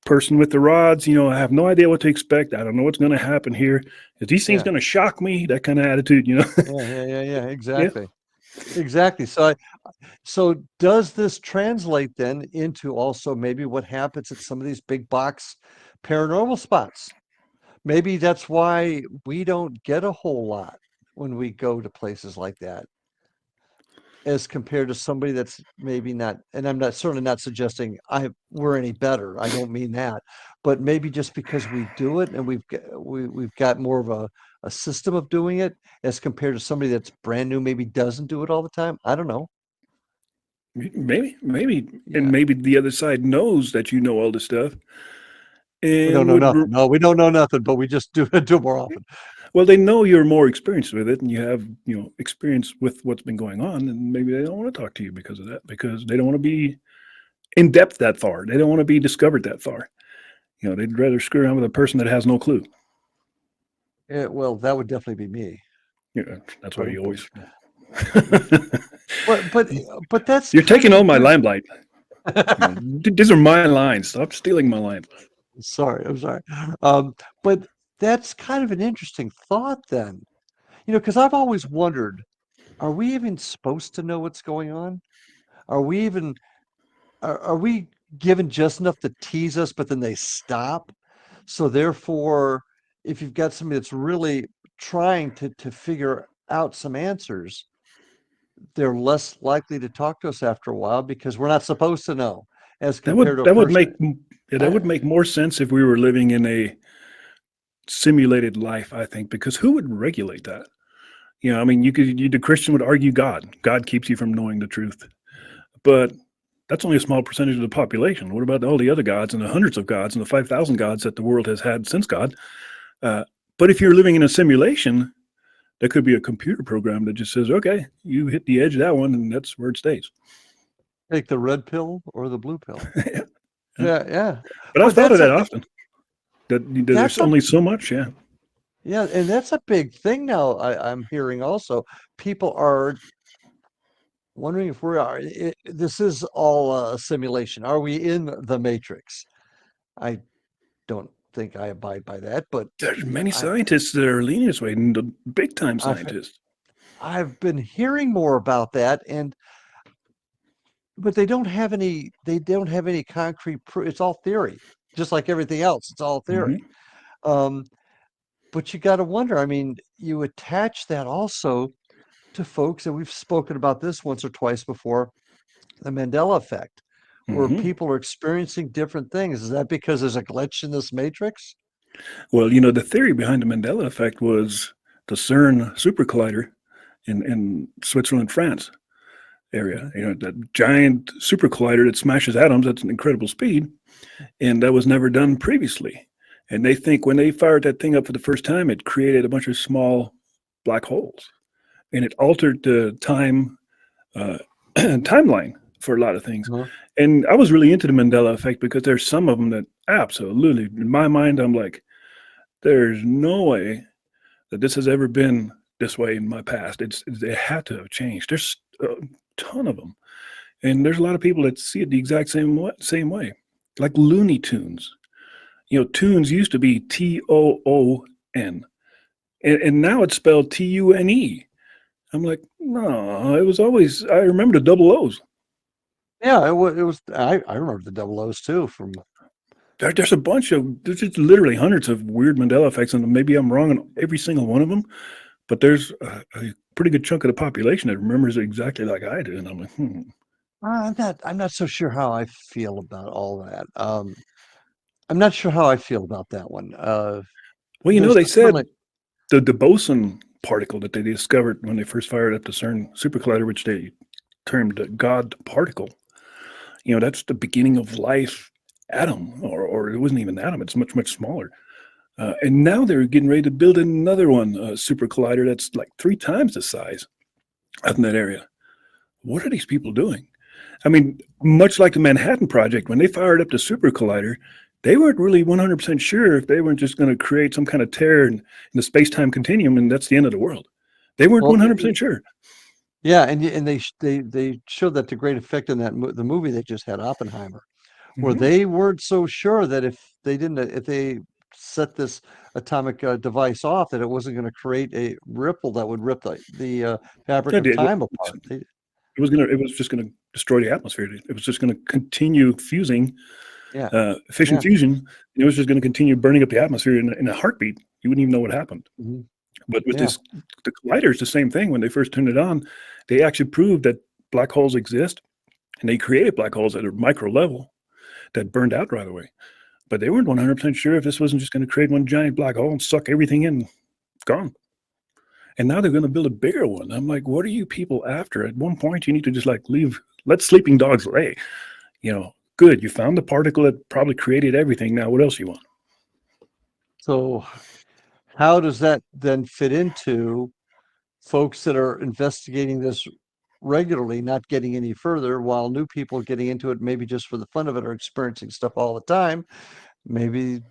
Speaker 1: person with the rods, I have no idea what to expect. I don't know what's going to happen here. Is these things
Speaker 2: yeah,
Speaker 1: going to shock me? That kind of attitude.
Speaker 2: yeah,
Speaker 1: Yeah.
Speaker 2: exactly. Exactly. So does this translate then into also maybe what happens at some of these big box paranormal spots? Maybe that's why we don't get a whole lot when we go to places like that. as compared to somebody that's maybe not, and I'm not certainly not suggesting we're any better. I don't mean that, but maybe just because we do it and we've got more of a system of doing it as compared to somebody that's brand new, maybe doesn't do it all the time. I don't know.
Speaker 1: Maybe, and
Speaker 2: Yeah.
Speaker 1: maybe the other side knows that you know all this stuff
Speaker 2: We don't
Speaker 1: and
Speaker 2: know nothing. No, we don't know nothing, but we just do it more often.
Speaker 1: well, they know you're more experienced with it and you have, experience with what's been going on, and maybe they don't want to talk to you because of that, because they don't want to be in depth that far. They don't want to be discovered that far. They'd rather screw around with a person that has no clue.
Speaker 2: Yeah, well, that would definitely be me.
Speaker 1: That's why you
Speaker 2: Ba-dum-bum.
Speaker 1: always.
Speaker 2: But that's
Speaker 1: You're
Speaker 2: kind
Speaker 1: taking
Speaker 2: of
Speaker 1: all my
Speaker 2: weird.
Speaker 1: limelight. These are my lines. Stop stealing my lines.
Speaker 2: Sorry, I'm sorry. But that's kind of an interesting thought then. Because I've always wondered, are we even supposed to know what's going on? Are we even are we given just enough to tease us, but then they stop? So therefore, if you've got somebody that's really trying to figure out some answers, they're less likely to talk to us after a while because we're not supposed to know, as
Speaker 1: That
Speaker 2: compared
Speaker 1: would
Speaker 2: to a
Speaker 1: that would
Speaker 2: person.
Speaker 1: make yeah, that
Speaker 2: I,
Speaker 1: would make more sense if we were living in a simulated life, I think, because who would regulate that? I mean, the Christian would argue God. God keeps you from knowing the truth, but that's only a small percentage of the population. What about all the other gods and the hundreds of gods and the 5,000 gods that the world has had since God? Uh, but if you're living in a simulation, there could be a computer program that just says, "Okay, you hit the edge of that one, and that's where it stays."
Speaker 2: take the red pill or the blue pill.
Speaker 1: Yeah.
Speaker 2: Yeah, yeah.
Speaker 1: But I've
Speaker 2: But
Speaker 1: thought of that often. That
Speaker 2: that's
Speaker 1: there's
Speaker 2: a
Speaker 1: only so much. Yeah.
Speaker 2: yeah, and that's a big thing now. I'm hearing also people are wondering if this is all a simulation. Are we in the Matrix? I don't think I abide by that, but
Speaker 1: There's
Speaker 2: yeah,
Speaker 1: many scientists that are leaning this way, and the big time
Speaker 2: I've
Speaker 1: scientists.
Speaker 2: I've been hearing more about that, but they don't have any concrete proof. It's all theory, just like everything else. It's all theory.
Speaker 1: Hmm.
Speaker 2: Um, but you got to wonder. I mean, you attach that also to folks, and we've spoken about this once or twice before, the Mandela effect, where
Speaker 1: Hmm.
Speaker 2: people are experiencing different things. Is that because there's a glitch in this matrix?
Speaker 1: Well, the theory behind the Mandela effect was the CERN super collider in Switzerland, France area.
Speaker 2: Mhm.
Speaker 1: That giant super collider that smashes atoms at an incredible speed, and that was never done previously. And they think when they fired that thing up for the first time, it created a bunch of small black holes, and it altered the uh, timeline for a lot of things.
Speaker 2: Uh-huh.
Speaker 1: And I was really into the Mandela effect because there's some of them that absolutely, in my mind, I'm like, there's no way that this has ever been this way in my past. It had to have changed. There's a ton of them, and there's a lot of people that see it the exact same way, like Looney Tunes. Tunes used to be Toon, and now it's spelled Tune. I'm like, no, it was always. I remember the double O's.
Speaker 2: Yeah, it was. I remember the double O's too from.
Speaker 1: There's a bunch of there's just literally hundreds of weird Mandela effects, and maybe I'm wrong on every single one of them. But there's a pretty good chunk of the population that remembers it exactly like I do, and I'm like,
Speaker 2: I'm not so sure how I feel about all that. I'm not sure how I feel about that one.
Speaker 1: well,
Speaker 2: There's
Speaker 1: they
Speaker 2: certainly.
Speaker 1: said the boson particle that they discovered when they first fired up the CERN super collider, which they termed the God particle. That's the beginning of life atom, or it wasn't even atom. It's much much smaller. And now they're getting ready to build another one, a super collider that's like 3 times the size out in that area. What are these people doing? I mean, much like the Manhattan Project, when they fired up the super collider, they weren't really 100% sure if they weren't just going to create some kind of tear in the space time continuum and that's the end of the world. They weren't
Speaker 2: Well,
Speaker 1: 100% sure.
Speaker 2: yeah, and they showed that to great effect in the movie they just had, Oppenheimer, where
Speaker 1: Hmm.
Speaker 2: they weren't so sure that if they set this atomic device off, that it wasn't going to create a ripple that would rip the fabric
Speaker 1: It,
Speaker 2: of
Speaker 1: it,
Speaker 2: time apart.
Speaker 1: it was just going to destroy the atmosphere. It was just going to continue fusing,
Speaker 2: Yeah,
Speaker 1: fission
Speaker 2: yeah.
Speaker 1: fusion. And it was just going to continue burning up the atmosphere in a heartbeat. You wouldn't even know what happened.
Speaker 2: Mhm.
Speaker 1: But with
Speaker 2: Yeah.
Speaker 1: the collider, it's the same thing. When they first turned it on, they actually proved that black holes exist, and they created black holes at a micro level that burned out right away. But they weren't 100% sure if this wasn't just going to create one giant black hole and suck everything in, gone. And now they're going to build a bigger one. I'm like, what are you people after? At one point, you need to just like leave, let sleeping dogs lay. Good. You found the particle that probably created everything. Now, what else you want?
Speaker 2: So how does that then fit into folks that are investigating this regularly, not getting any further, while new people getting into it, maybe just for the fun of it, are experiencing stuff all the time? Maybe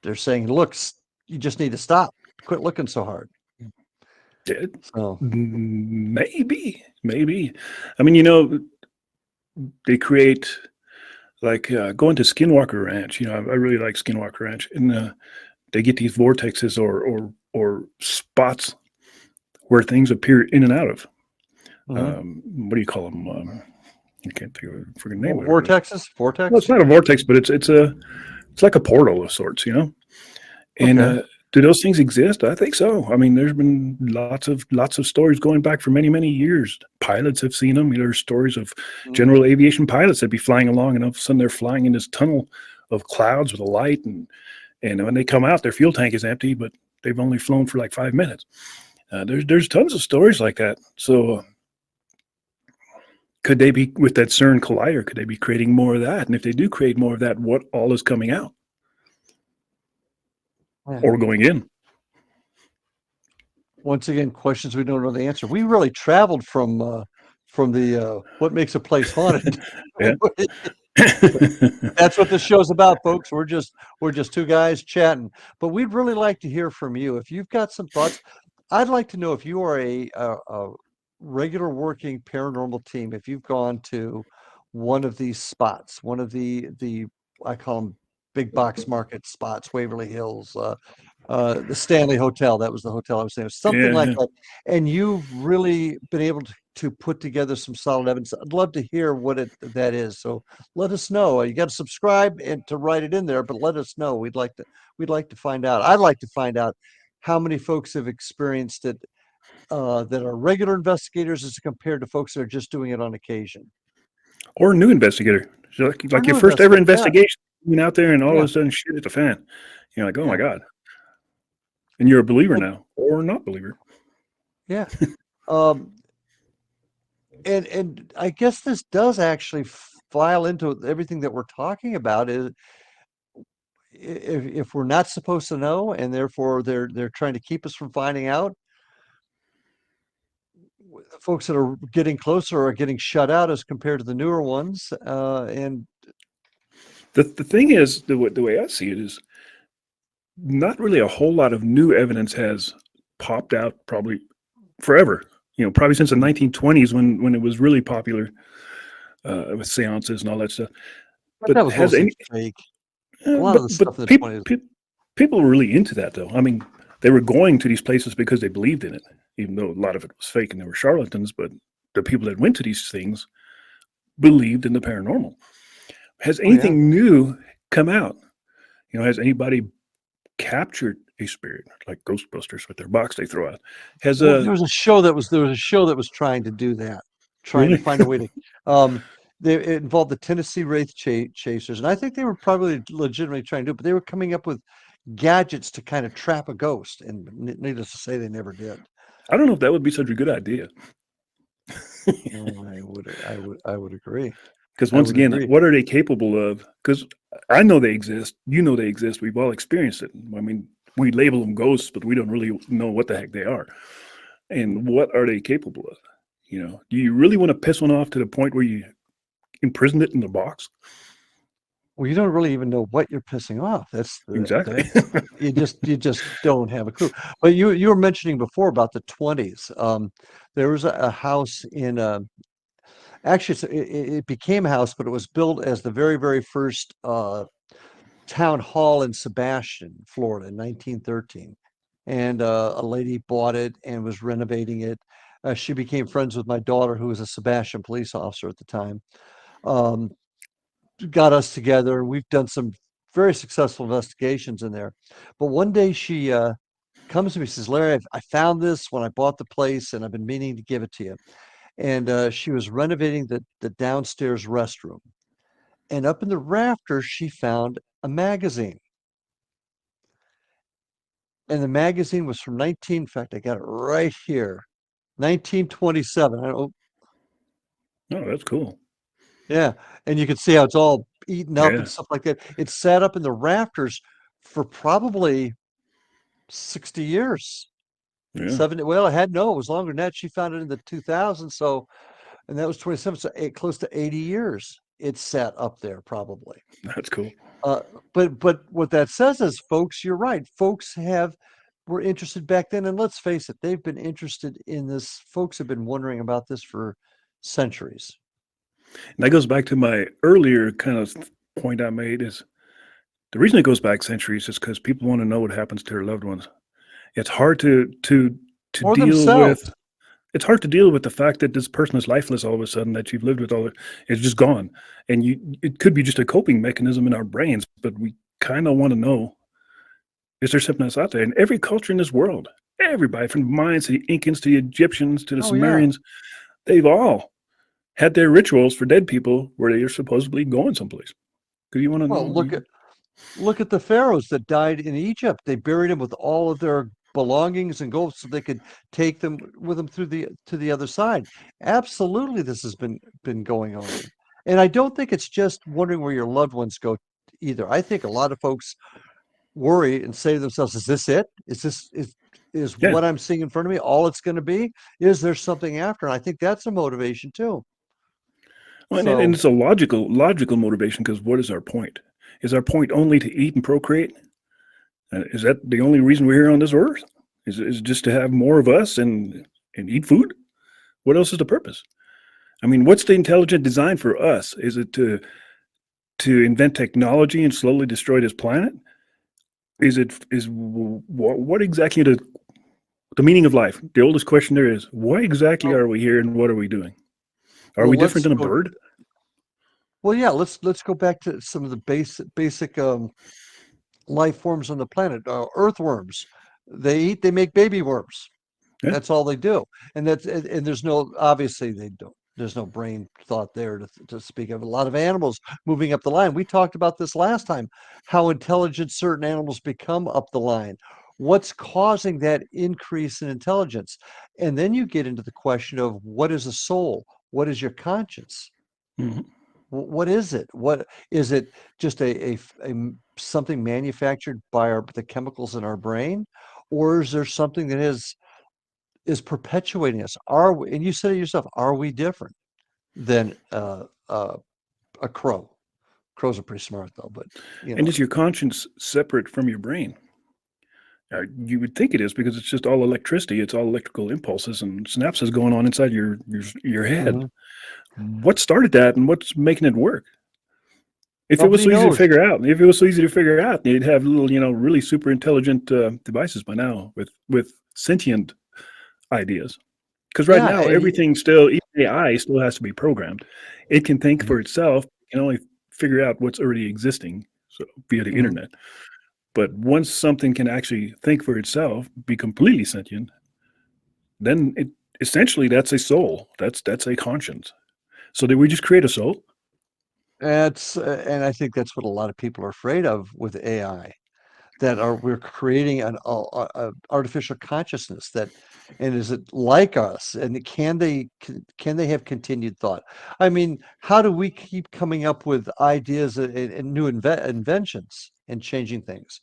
Speaker 2: they're saying, look, you just need to stop, quit looking so hard. So
Speaker 1: Maybe. I mean, they create like going to Skinwalker Ranch. I really like Skinwalker Ranch, and they get these vortexes or spots where things appear in and out of. What do you call them? I can't think of a freaking name.
Speaker 2: Vortexes. Vortex.
Speaker 1: Well, it's not a vortex, but it's like a portal of sorts, And
Speaker 2: Okay.
Speaker 1: do those things exist? I think so. I mean, there's been lots of stories going back for many years. Pilots have seen them. There's stories of general aviation pilots that be flying along, and all of a sudden they're flying in this tunnel of clouds with a light, and when they come out, their fuel tank is empty, but they've only flown for like 5 minutes. There's tons of stories like that. So could they be, with that CERN collider, could they be creating more of that? And if they do create more of that, what all is coming out or going in?
Speaker 2: Once again, questions we don't know the answer. We really traveled from the what makes a place haunted. That's what this show's about, folks. We're just two guys chatting. But we'd really like to hear from you. If you've got some thoughts, I'd like to know if you are a regular working paranormal team, if you've gone to one of these spots, one of the I call them big box market spots, Waverly Hills, the Stanley Hotel. That was the hotel I was saying, something like that. And you've really been able to put together some solid evidence. I'd love to hear what that is. So let us know. You got to subscribe and to write it in there, but let us know. We'd like to find out. I'd like to find out how many folks have experienced it that are regular investigators as compared to folks that are just doing it on occasion.
Speaker 1: Or a new investigator. Like your first ever investigation, out there and all of a sudden shit hit the fan. You're like, oh my God. And you're a believer now, or not believer.
Speaker 2: Yeah. And I guess this does actually file into everything that we're talking about. Is if we're not supposed to know, and therefore they're trying to keep us from finding out, folks that are getting closer are getting shut out as compared to the newer ones. And
Speaker 1: the thing is, the way I see it is, not really a whole lot of new evidence has popped out probably forever. Probably since the 1920s when it was really popular with seances and all that stuff.
Speaker 2: But that was
Speaker 1: has any
Speaker 2: fake. A lot of the stuff in the 20s.
Speaker 1: People were really into that, though. I mean, they were going to these places because they believed in it, even though a lot of it was fake and they were charlatans. But the people that went to these things believed in the paranormal. Has anything new come out? Has anybody captured a spirit like Ghostbusters with their box they throw out?
Speaker 2: There was a show that was trying to do that, trying to find a way to. It involved the Tennessee Wraith Chasers, and I think they were probably legitimately trying to do it, but they were coming up with gadgets to kind of trap a ghost, and needless to say, they never did.
Speaker 1: I don't know if that would be such a good idea.
Speaker 2: I would agree.
Speaker 1: Because once again, what are they capable of? Because I know they exist. You know they exist. We've all experienced it. I mean, we label them ghosts, but we don't really know what the heck they are. And what are they capable of? Do you really want to piss one off to the point where you imprisoned it in the box?
Speaker 2: Well, you don't really even know what you're pissing off. That's
Speaker 1: exactly.
Speaker 2: You just don't have a clue. But you were mentioning before about the 20s. There was a house in actually it became a house, but it was built as the very first town hall in Sebastian, Florida, in 1913. And a lady bought it and was renovating it. She became friends with my daughter, who was a Sebastian police officer at the time. Got us together. We've done some very successful investigations in there. But one day she comes to me and says, Larry, I found this when I bought the place, and I've been meaning to give it to you. and she was renovating the downstairs restroom. And up in the rafters, she found a magazine. And the magazine was from 19, in fact, I got it right here, 1927. I don't,
Speaker 1: Oh, that's cool.
Speaker 2: yeah. And you can see how it's all eaten up and
Speaker 1: Yeah,
Speaker 2: stuff like that. It sat up in the rafters for probably 60 years.
Speaker 1: yeah,
Speaker 2: 70, well, it had no, it was longer than that. She found it in the 2000s. So, and that was 27, so close to 80 years. It sat up there probably.
Speaker 1: that's cool.
Speaker 2: Uh, but what that says is, folks, you're right. Folks were interested back then, and let's face it, they've been interested in this. Folks have been wondering about this for centuries.
Speaker 1: And that goes back to my earlier kind of point I made is the reason it goes back centuries is because people want to know what happens to their loved ones. It's hard to
Speaker 2: Or
Speaker 1: deal
Speaker 2: themselves.
Speaker 1: with. It's hard to deal with the fact that this person is lifeless all of a sudden that you've lived with all. It's just gone, and it could be just a coping mechanism in our brains, but we kind of want to know, is there something else out there? And every culture in this world, everybody from the Mayans to the Incans to the Egyptians to the
Speaker 2: Oh yeah.
Speaker 1: Sumerians, they've all had their rituals for dead people where they are supposedly going someplace. Because you want to
Speaker 2: Well,
Speaker 1: know,
Speaker 2: look at the pharaohs that died in Egypt. They buried them with all of their belongings and gold so they could take them with them through the to the other side. Absolutely, this has been going on. And I don't think it's just wondering where your loved ones go either. I think a lot of folks worry and say to themselves, is this it? Is
Speaker 1: yeah.
Speaker 2: what I'm seeing in front of me all it's going to be? Is there something after? And I think that's a motivation too.
Speaker 1: Well, and
Speaker 2: So,
Speaker 1: it's a logical motivation because what is our point? Is our point only to eat and procreate? Is that the only reason we're here on this earth? Is just to have more of us and eat food? What else is the purpose? I mean, what's the intelligent design for us? Is it to invent technology and slowly destroy this planet? Is what exactly the meaning of life? The oldest question there is: why exactly
Speaker 2: well,
Speaker 1: are we here and what are we doing? Are
Speaker 2: well,
Speaker 1: we different
Speaker 2: let's
Speaker 1: than a
Speaker 2: go.
Speaker 1: bird?
Speaker 2: Well, yeah, let's go back to some of the basic life forms on the planet. Earthworms, they make baby worms.
Speaker 1: Yeah.
Speaker 2: That's all they do, and there's no, obviously they don't. There's no brain thought there to speak of. A lot of animals moving up the line. We talked about this last time, how intelligent certain animals become up the line. What's causing that increase in intelligence? And then you get into the question of what is a soul? What is your conscience?
Speaker 1: Mhm.
Speaker 2: What is it? What is it? Just something manufactured by the chemicals in our brain, or is there something that is perpetuating us? Are we, and you said it yourself, are we different than a crow? Crows are pretty smart though, but you
Speaker 1: And
Speaker 2: know,
Speaker 1: is your conscience separate from your brain? You would think it is because it's just all electricity. It's all electrical impulses and synapses going on inside your head.
Speaker 2: mhm.
Speaker 1: What started that, and what's making it work? If it was
Speaker 2: Nobody
Speaker 1: so easy to
Speaker 2: knows.
Speaker 1: figure out, if it was so easy to figure out, you'd have little, really super intelligent devices by now with sentient ideas. Because right
Speaker 2: Yeah,
Speaker 1: now, everything still, even AI still has to be programmed. It can think
Speaker 2: mhm,
Speaker 1: for itself. It can only figure out what's already existing, so via the
Speaker 2: mhm.
Speaker 1: internet. But once something can actually think for itself, be completely sentient, then it essentially that's a soul. That's a conscience. So did we just create a soul?
Speaker 2: And I think that's what a lot of people are afraid of with AI. That are we're creating a artificial consciousness that, and is it like us, and can they have continued thought? I mean, how do we keep coming up with ideas and new inventions and changing things?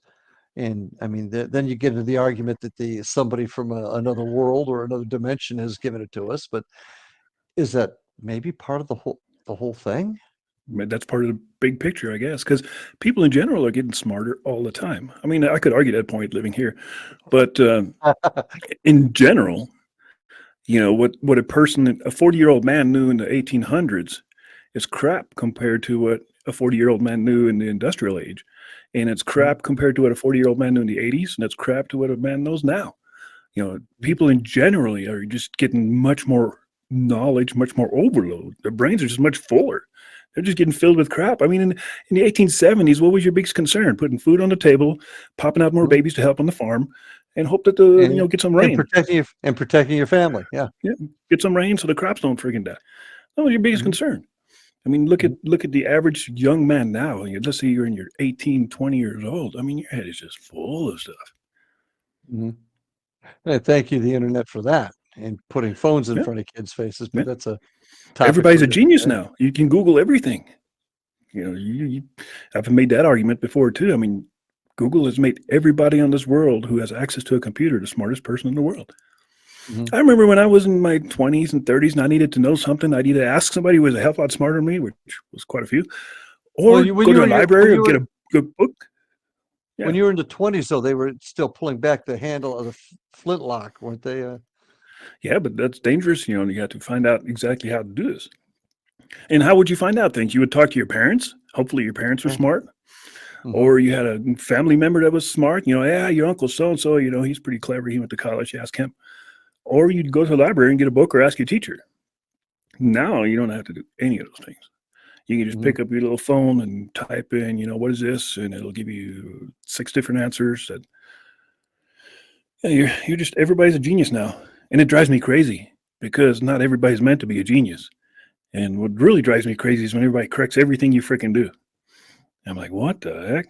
Speaker 2: And I mean, then you get into the argument that the somebody from another world or another dimension has given it to us, but is that maybe part of the whole thing?
Speaker 1: I mean, that's part of the big picture, I guess, because people in general are getting smarter all the time. I mean, I could argue that point living here, but in general, what a 40-year-old man knew in the 1800s is crap compared to what a 40-year-old man knew in the industrial age, and it's
Speaker 2: Mhm,
Speaker 1: crap compared to what a 40-year-old man knew in the 80s, and it's crap to what a man knows now.
Speaker 2: mhm.
Speaker 1: People in generally are just getting much more knowledge, much more overload. Their brains are just much fuller. They're just getting filled with crap. I mean, in the 1870s, what was your biggest concern? Putting food on the table, popping out more
Speaker 2: Mhm.
Speaker 1: babies to help on the farm, and hope that get some rain.
Speaker 2: And protecting your family. Yeah.
Speaker 1: Yeah, get some rain so the crops don't freaking die. That was your biggest
Speaker 2: Mhm.
Speaker 1: concern. I mean, look at
Speaker 2: Mhm.
Speaker 1: the average young man now. Let's say you're in your 18, 20 years old. I mean, your head is just full of stuff.
Speaker 2: Mhm. And thank you, the internet, for that and putting phones in
Speaker 1: Yeah,
Speaker 2: front of kids' faces.
Speaker 1: yeah.
Speaker 2: But that's a topic
Speaker 1: Everybody's
Speaker 2: for a
Speaker 1: a
Speaker 2: different
Speaker 1: genius
Speaker 2: day.
Speaker 1: now. You can Google everything. I've made that argument before too. I mean, Google has made everybody on this world who has access to a computer the smartest person in the world.
Speaker 2: Mhm.
Speaker 1: I remember when I was in my 20s and 30s and I needed to know something, I'd either ask somebody who was a hell of a lot smarter than me, which was quite a few,
Speaker 2: Well,
Speaker 1: or go to a library or get a good book.
Speaker 2: when
Speaker 1: Yeah.
Speaker 2: you were in the 20s, though, they were still pulling back the handle of the flintlock, weren't they?
Speaker 1: Yeah, but that's dangerous. You have to find out exactly how to do this. And how would you find out things? You would talk to your parents. Hopefully your parents were
Speaker 2: Yeah.
Speaker 1: smart.
Speaker 2: Mhm.
Speaker 1: Or you had a family member that was smart. Yeah, your uncle so-and-so, he's pretty clever. He went to college. You ask him. Or you'd go to the library and get a book or ask your teacher. Now you don't have to do any of those things. You can just
Speaker 2: Mhm.
Speaker 1: pick up your little phone and type in, what is this? And it'll give you 6 different answers. That yeah, you're just everybody's a genius now. And it drives me crazy because not everybody's meant to be a genius. And what really drives me crazy is when everybody corrects everything you freaking do. I'm like, what the heck?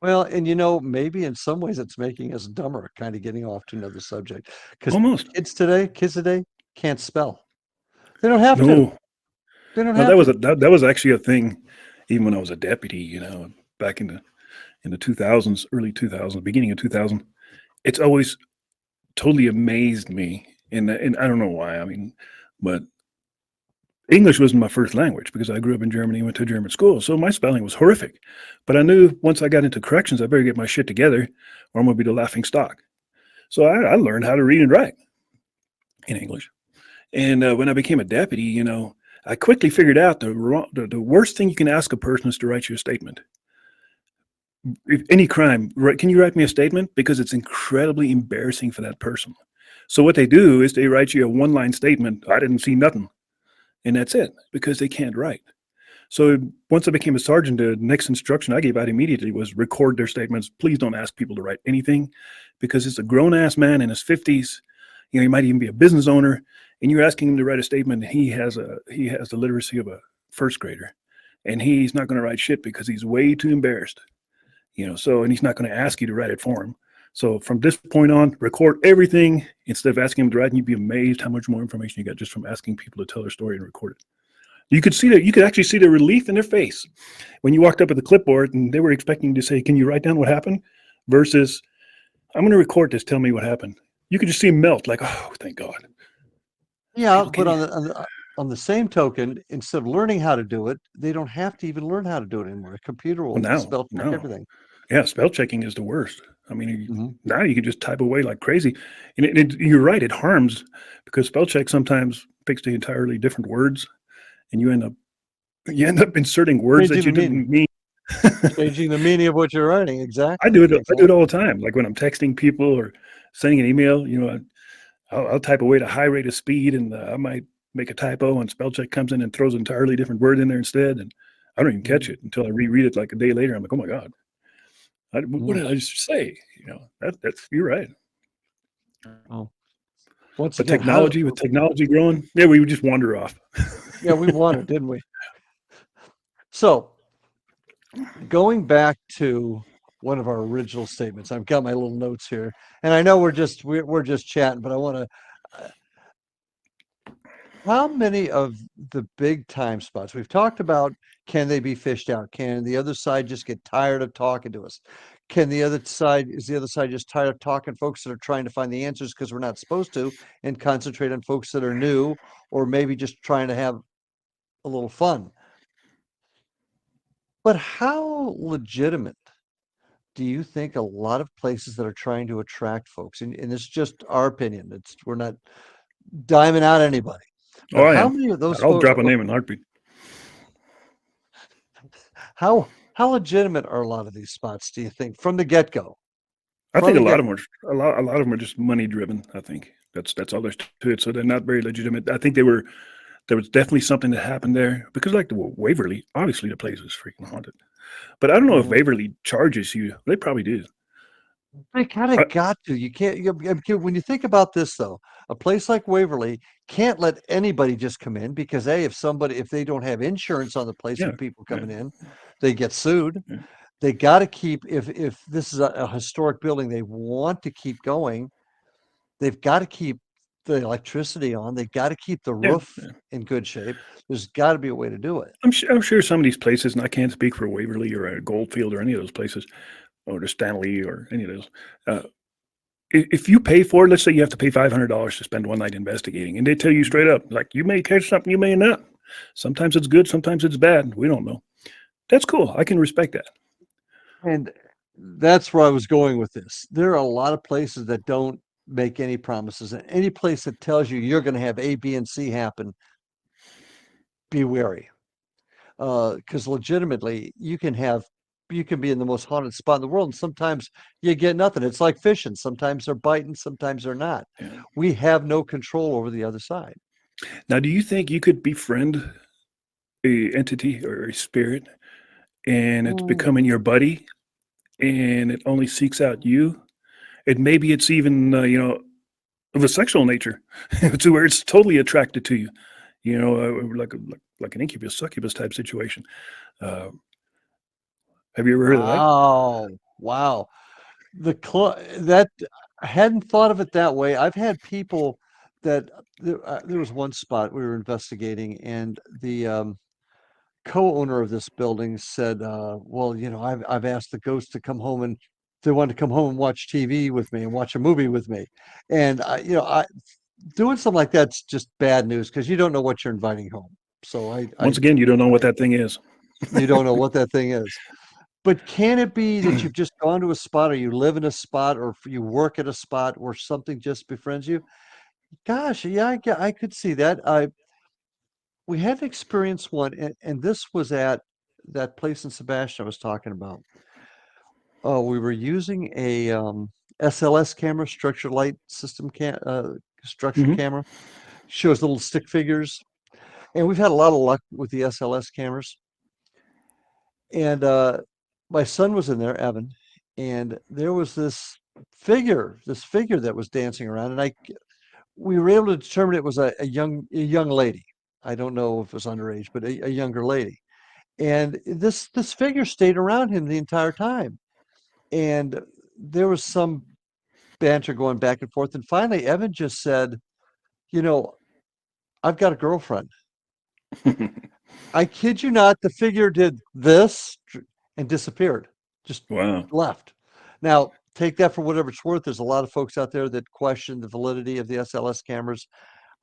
Speaker 2: Well, and maybe in some ways it's making us dumber, kind of getting off to another subject. Because
Speaker 1: Almost.
Speaker 2: kids today can't spell. They don't have to.
Speaker 1: No,
Speaker 2: They don't
Speaker 1: no,
Speaker 2: have to.
Speaker 1: that was actually a thing, even when I was a deputy. Back in the 2000s, early 2000s, beginning of 2000. It's always totally amazed me, and I don't know why. I mean, but English wasn't my first language because I grew up in Germany, went to a German school, so my spelling was horrific. But I knew once I got into corrections, I better get my shit together, or I'm gonna be the laughing stock. So I learned how to read and write in English. And when I became a deputy, I quickly figured out the worst thing you can ask a person is to write you a statement. If any crime, can you write me a statement? Because it's incredibly embarrassing for that person. So what they do is they write you a one-line statement. I didn't see nothing, and that's it because they can't write. So once I became a sergeant, the next instruction I gave out immediately was record their statements. Please don't ask people to write anything because it's a grown ass man in his 50s. He might even be a business owner, and you're asking him to write a statement. He has the literacy of a first grader, and he's not going to write shit because he's way too embarrassed. And he's not going to ask you to write it for him. So from this point on, record everything instead of asking him to write, and you'd be amazed how much more information you got just from asking people to tell their story and record it. You could actually see the relief in their face when you walked up at the clipboard and they were expecting to say, "Can you write down what happened?" versus, "I'm going to record this. Tell me what happened." You could just see them melt, like, "Oh, thank God."
Speaker 2: Yeah,
Speaker 1: People
Speaker 2: but
Speaker 1: can't.
Speaker 2: on the same token, instead of learning how to do it, they don't have to even learn how to do it anymore. A computer
Speaker 1: Well,
Speaker 2: will
Speaker 1: now,
Speaker 2: spell check
Speaker 1: no,
Speaker 2: everything.
Speaker 1: yeah, spell checking is the worst. I mean,
Speaker 2: Mhm.
Speaker 1: now you can just type away like crazy, and you're right, it harms because spell check sometimes picks the entirely different words, and you end up inserting words
Speaker 2: Changing
Speaker 1: that
Speaker 2: the
Speaker 1: you
Speaker 2: meaning.
Speaker 1: didn't mean.
Speaker 2: Changing the meaning of what you're writing.
Speaker 1: I do
Speaker 2: Exactly.
Speaker 1: it. I do it all
Speaker 2: Exactly.
Speaker 1: the time. Like when I'm texting people or sending an email, I'll type away at a high rate of speed, and I might make a typo, and spell check comes in and throws an entirely different word in there instead, and I don't even catch
Speaker 2: Mhm.
Speaker 1: it until I reread it like a day later. I'm like, oh my god, what
Speaker 2: Mhm.
Speaker 1: did I just say? That's you're right.
Speaker 2: Oh, once
Speaker 1: But
Speaker 2: again,
Speaker 1: with technology growing, yeah, we would just wander off.
Speaker 2: yeah, we wanted, didn't we? So going back to one of our original statements, I've got my little notes here, and I know we're just chatting, but I want to. How many of the big time spots we've talked about, can they be fished out? Can the other side just get tired of talking to us? Is the other side just tired of talking folks that are trying to find the answers because we're not supposed to and concentrate on folks that are new or maybe just trying to have a little fun? But how legitimate do you think a lot of places that are trying to attract folks, and it's just our opinion, we're not diming out anybody,
Speaker 1: Oh,
Speaker 2: but
Speaker 1: I
Speaker 2: how
Speaker 1: am.
Speaker 2: many of those
Speaker 1: I'll
Speaker 2: folks
Speaker 1: drop a name in a heartbeat.
Speaker 2: how legitimate are a lot of these spots, do you think, from the get-go?
Speaker 1: I
Speaker 2: From
Speaker 1: think
Speaker 2: the
Speaker 1: a lot
Speaker 2: get
Speaker 1: of them are a lot of them are just money driven. I think that's all there's to it. So they're not very legitimate. I think there was definitely something that happened there because like the Waverly, obviously the place is freaking haunted. But I don't know if
Speaker 2: Mhm.
Speaker 1: Waverly charges you. They probably do.
Speaker 2: They kind
Speaker 1: I,
Speaker 2: of got to. You can't. When you think about this, though, a place like Waverly can't let anybody just come in because if they don't have insurance on the place
Speaker 1: yeah,
Speaker 2: for people
Speaker 1: yeah,
Speaker 2: coming in, they get sued.
Speaker 1: yeah,
Speaker 2: They got to keep. If this is a historic building, they want to keep going. They've got to keep the electricity on. They got to keep the
Speaker 1: yeah,
Speaker 2: roof
Speaker 1: yeah.
Speaker 2: in good shape. There's got to be a way to do it.
Speaker 1: I'm sure some of these places, and I can't speak for Waverly or Goldfield or any of those places, or the Stanley or any of those. Uh, if you pay for it, let's say you have to pay $500 to spend one night investigating, and they tell you straight up, like, you may catch something, you may not. Sometimes it's good, sometimes it's bad. We don't know. That's cool. I can respect that.
Speaker 2: And that's where I was going with this. There are a lot of places that don't make any promises. And any place that tells you you're going to have A, B, and C happen, be wary. Because legitimately, you can be in the most haunted spot in the world, and sometimes you get nothing. It's like fishing. Sometimes they're biting, sometimes they're not.
Speaker 1: Yeah.
Speaker 2: We have no control over the other side.
Speaker 1: Now, do you think you could befriend a entity or a spirit, and it's
Speaker 2: Mm.
Speaker 1: becoming your buddy, and it only seeks out you? And maybe it's even of a sexual nature, to where it's totally attracted to you. Like an incubus succubus type situation. Uh, have you ever heard of that?
Speaker 2: Wow. Wow. That I hadn't thought of it that way. I've had people that there was one spot we were investigating, and the co-owner of this building said, "Well, I've asked the ghost to come home and they wanted to come home and watch TV with me and watch a movie with me," and I doing something like that's just bad news because you don't know what you're inviting home. So
Speaker 1: Once again, you don't know what that thing is.
Speaker 2: you don't know what that thing is. But can it be that you've just gone to a spot or you live in a spot or you work at a spot where something just befriends you? Gosh, yeah, I could see that. We had an experience one, and this was at that place in Sebastian I was talking about. Oh, we were using a SLS camera, structured light system structured
Speaker 1: Hmm.
Speaker 2: camera. Shows little stick figures, and we've had a lot of luck with the SLS cameras. And my son was in there, Evan, and there was this figure that was dancing around, and I we were able to determine it was a young lady. I don't know if it was underage, but a younger lady. And this figure stayed around him the entire time. And there was some banter going back and forth. And finally, Evan just said, "You know, I've got a girlfriend." I kid you not, the figure did this and disappeared, just
Speaker 1: Wow.
Speaker 2: left. Now, take that for whatever it's worth. There's a lot of folks out there that question the validity of the SLS cameras.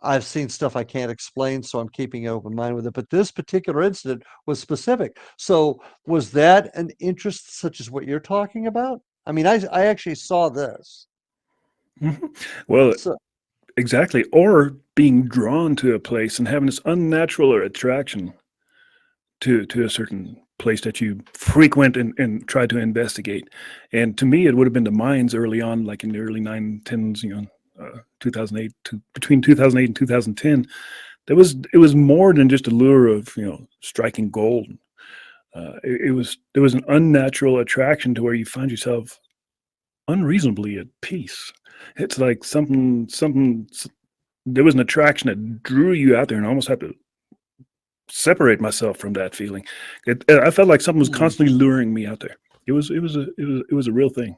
Speaker 2: I've seen stuff I can't explain, so I'm keeping an open mind with it. But this particular incident was specific. So, was that an interest such as what you're talking about? I mean, I actually saw this.
Speaker 1: Mhm. Well,
Speaker 2: So,
Speaker 1: exactly. Or being drawn to a place and having this unnatural or attraction to a certain place that you frequent and try to investigate. And to me, it would have been the mines early on, like in the early 910s, 2008 to between 2008 and 2010. It was more than just a lure of striking gold. There was an unnatural attraction to where you find yourself unreasonably at peace. It's like there was an attraction that drew you out there, and I almost had to separate myself from that feeling. I felt like something was
Speaker 2: hmm.
Speaker 1: constantly luring me out there. It was a real thing.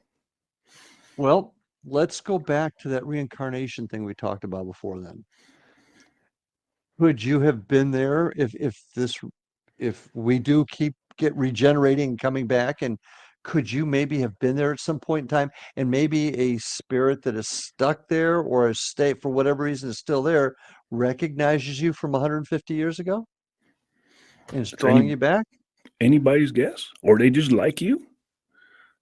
Speaker 2: Well, let's go back to that reincarnation thing we talked about before then. Could you have been there if we do get regenerating and coming back, and could you maybe have been there at some point in time, and maybe a spirit that is stuck there or a state for whatever reason is still there recognizes you from 150 years ago and is
Speaker 1: It's any
Speaker 2: drawing you back?
Speaker 1: anybody's guess, or they just like you.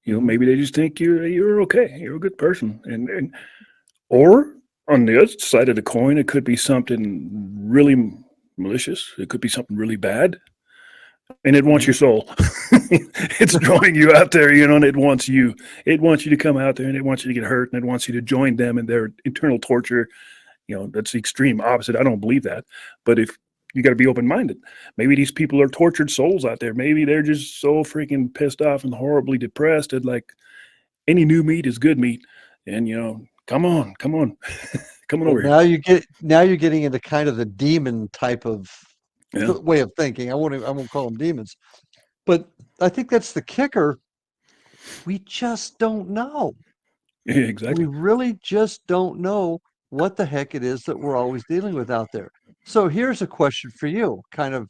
Speaker 2: Hmm.
Speaker 1: Maybe they just think you're okay. You're a good person, and or on the other side of the coin, it could be something really malicious. It could be something really bad, and it wants
Speaker 2: Hmm.
Speaker 1: your soul. It's drawing you out there, and it wants you. It wants you to come out there, and it wants you to get hurt, and it wants you to join them in their internal torture. That's the extreme opposite. I don't believe that. But if you got to be open minded, maybe these people are tortured souls out there. Maybe they're just so freaking pissed off and horribly depressed that, like, any new meat is good meat, and come on, come on, come on
Speaker 2: Well,
Speaker 1: over here.
Speaker 2: now you're getting into kind of the demon type of
Speaker 1: Yeah,
Speaker 2: way of thinking. I won't call them demons, but I think that's the kicker. We just don't know.
Speaker 1: yeah,
Speaker 2: We
Speaker 1: exactly.
Speaker 2: really just don't know what the heck it is that we're always dealing with out there. So here's a question for you, kind of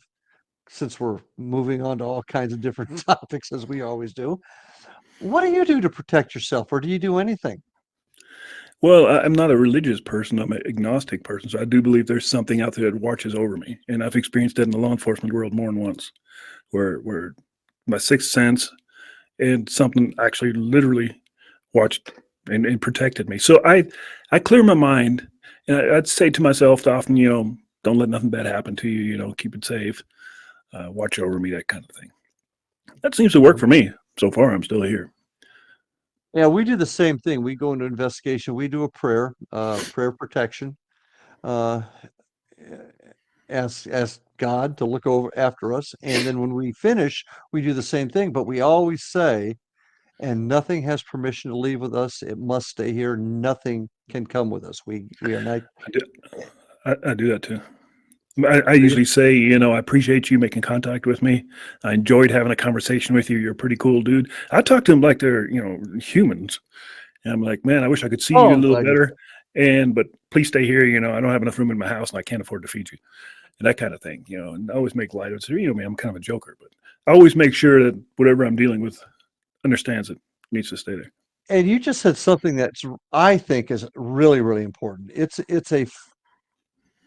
Speaker 2: since we're moving on to all kinds of different topics as we always do. What do you do to protect yourself, or do you do anything?
Speaker 1: Well, I'm not a religious person. I'm an agnostic person, so I do believe there's something out there that watches over me, and I've experienced that in the law enforcement world more than once, where my sixth sense and something actually literally watched and protected me. So I clear my mind, and I'd say to myself often, don't let nothing bad happen to you. Keep it safe, watch over me, that kind of thing. That seems to work
Speaker 2: Mhm.
Speaker 1: for me so far. I'm still here.
Speaker 2: Yeah, we do the same thing. We go into investigation. We do a prayer protection. Uh, ask God to look over after us, and then when we finish, we do the same thing. But we always say, "And nothing has permission to leave with us. It must stay here. Nothing can come with us. We are not."
Speaker 1: I do, I do that too. I
Speaker 2: We
Speaker 1: usually say, I appreciate you making contact with me. I enjoyed having a conversation with you. You're a pretty cool dude. I talk to them like they're, humans. And I'm like, man, I wish I could see
Speaker 2: Oh,
Speaker 1: you a
Speaker 2: I'm
Speaker 1: little
Speaker 2: glad you
Speaker 1: better. But please stay here. I don't have enough room in my house and I can't afford to feed you. And that kind of thing, and I always make light of it. So, man, I'm kind of a joker, but I always make sure that whatever I'm dealing with understands it needs to stay there.
Speaker 2: and you just said something that's I think is really, really important. It's a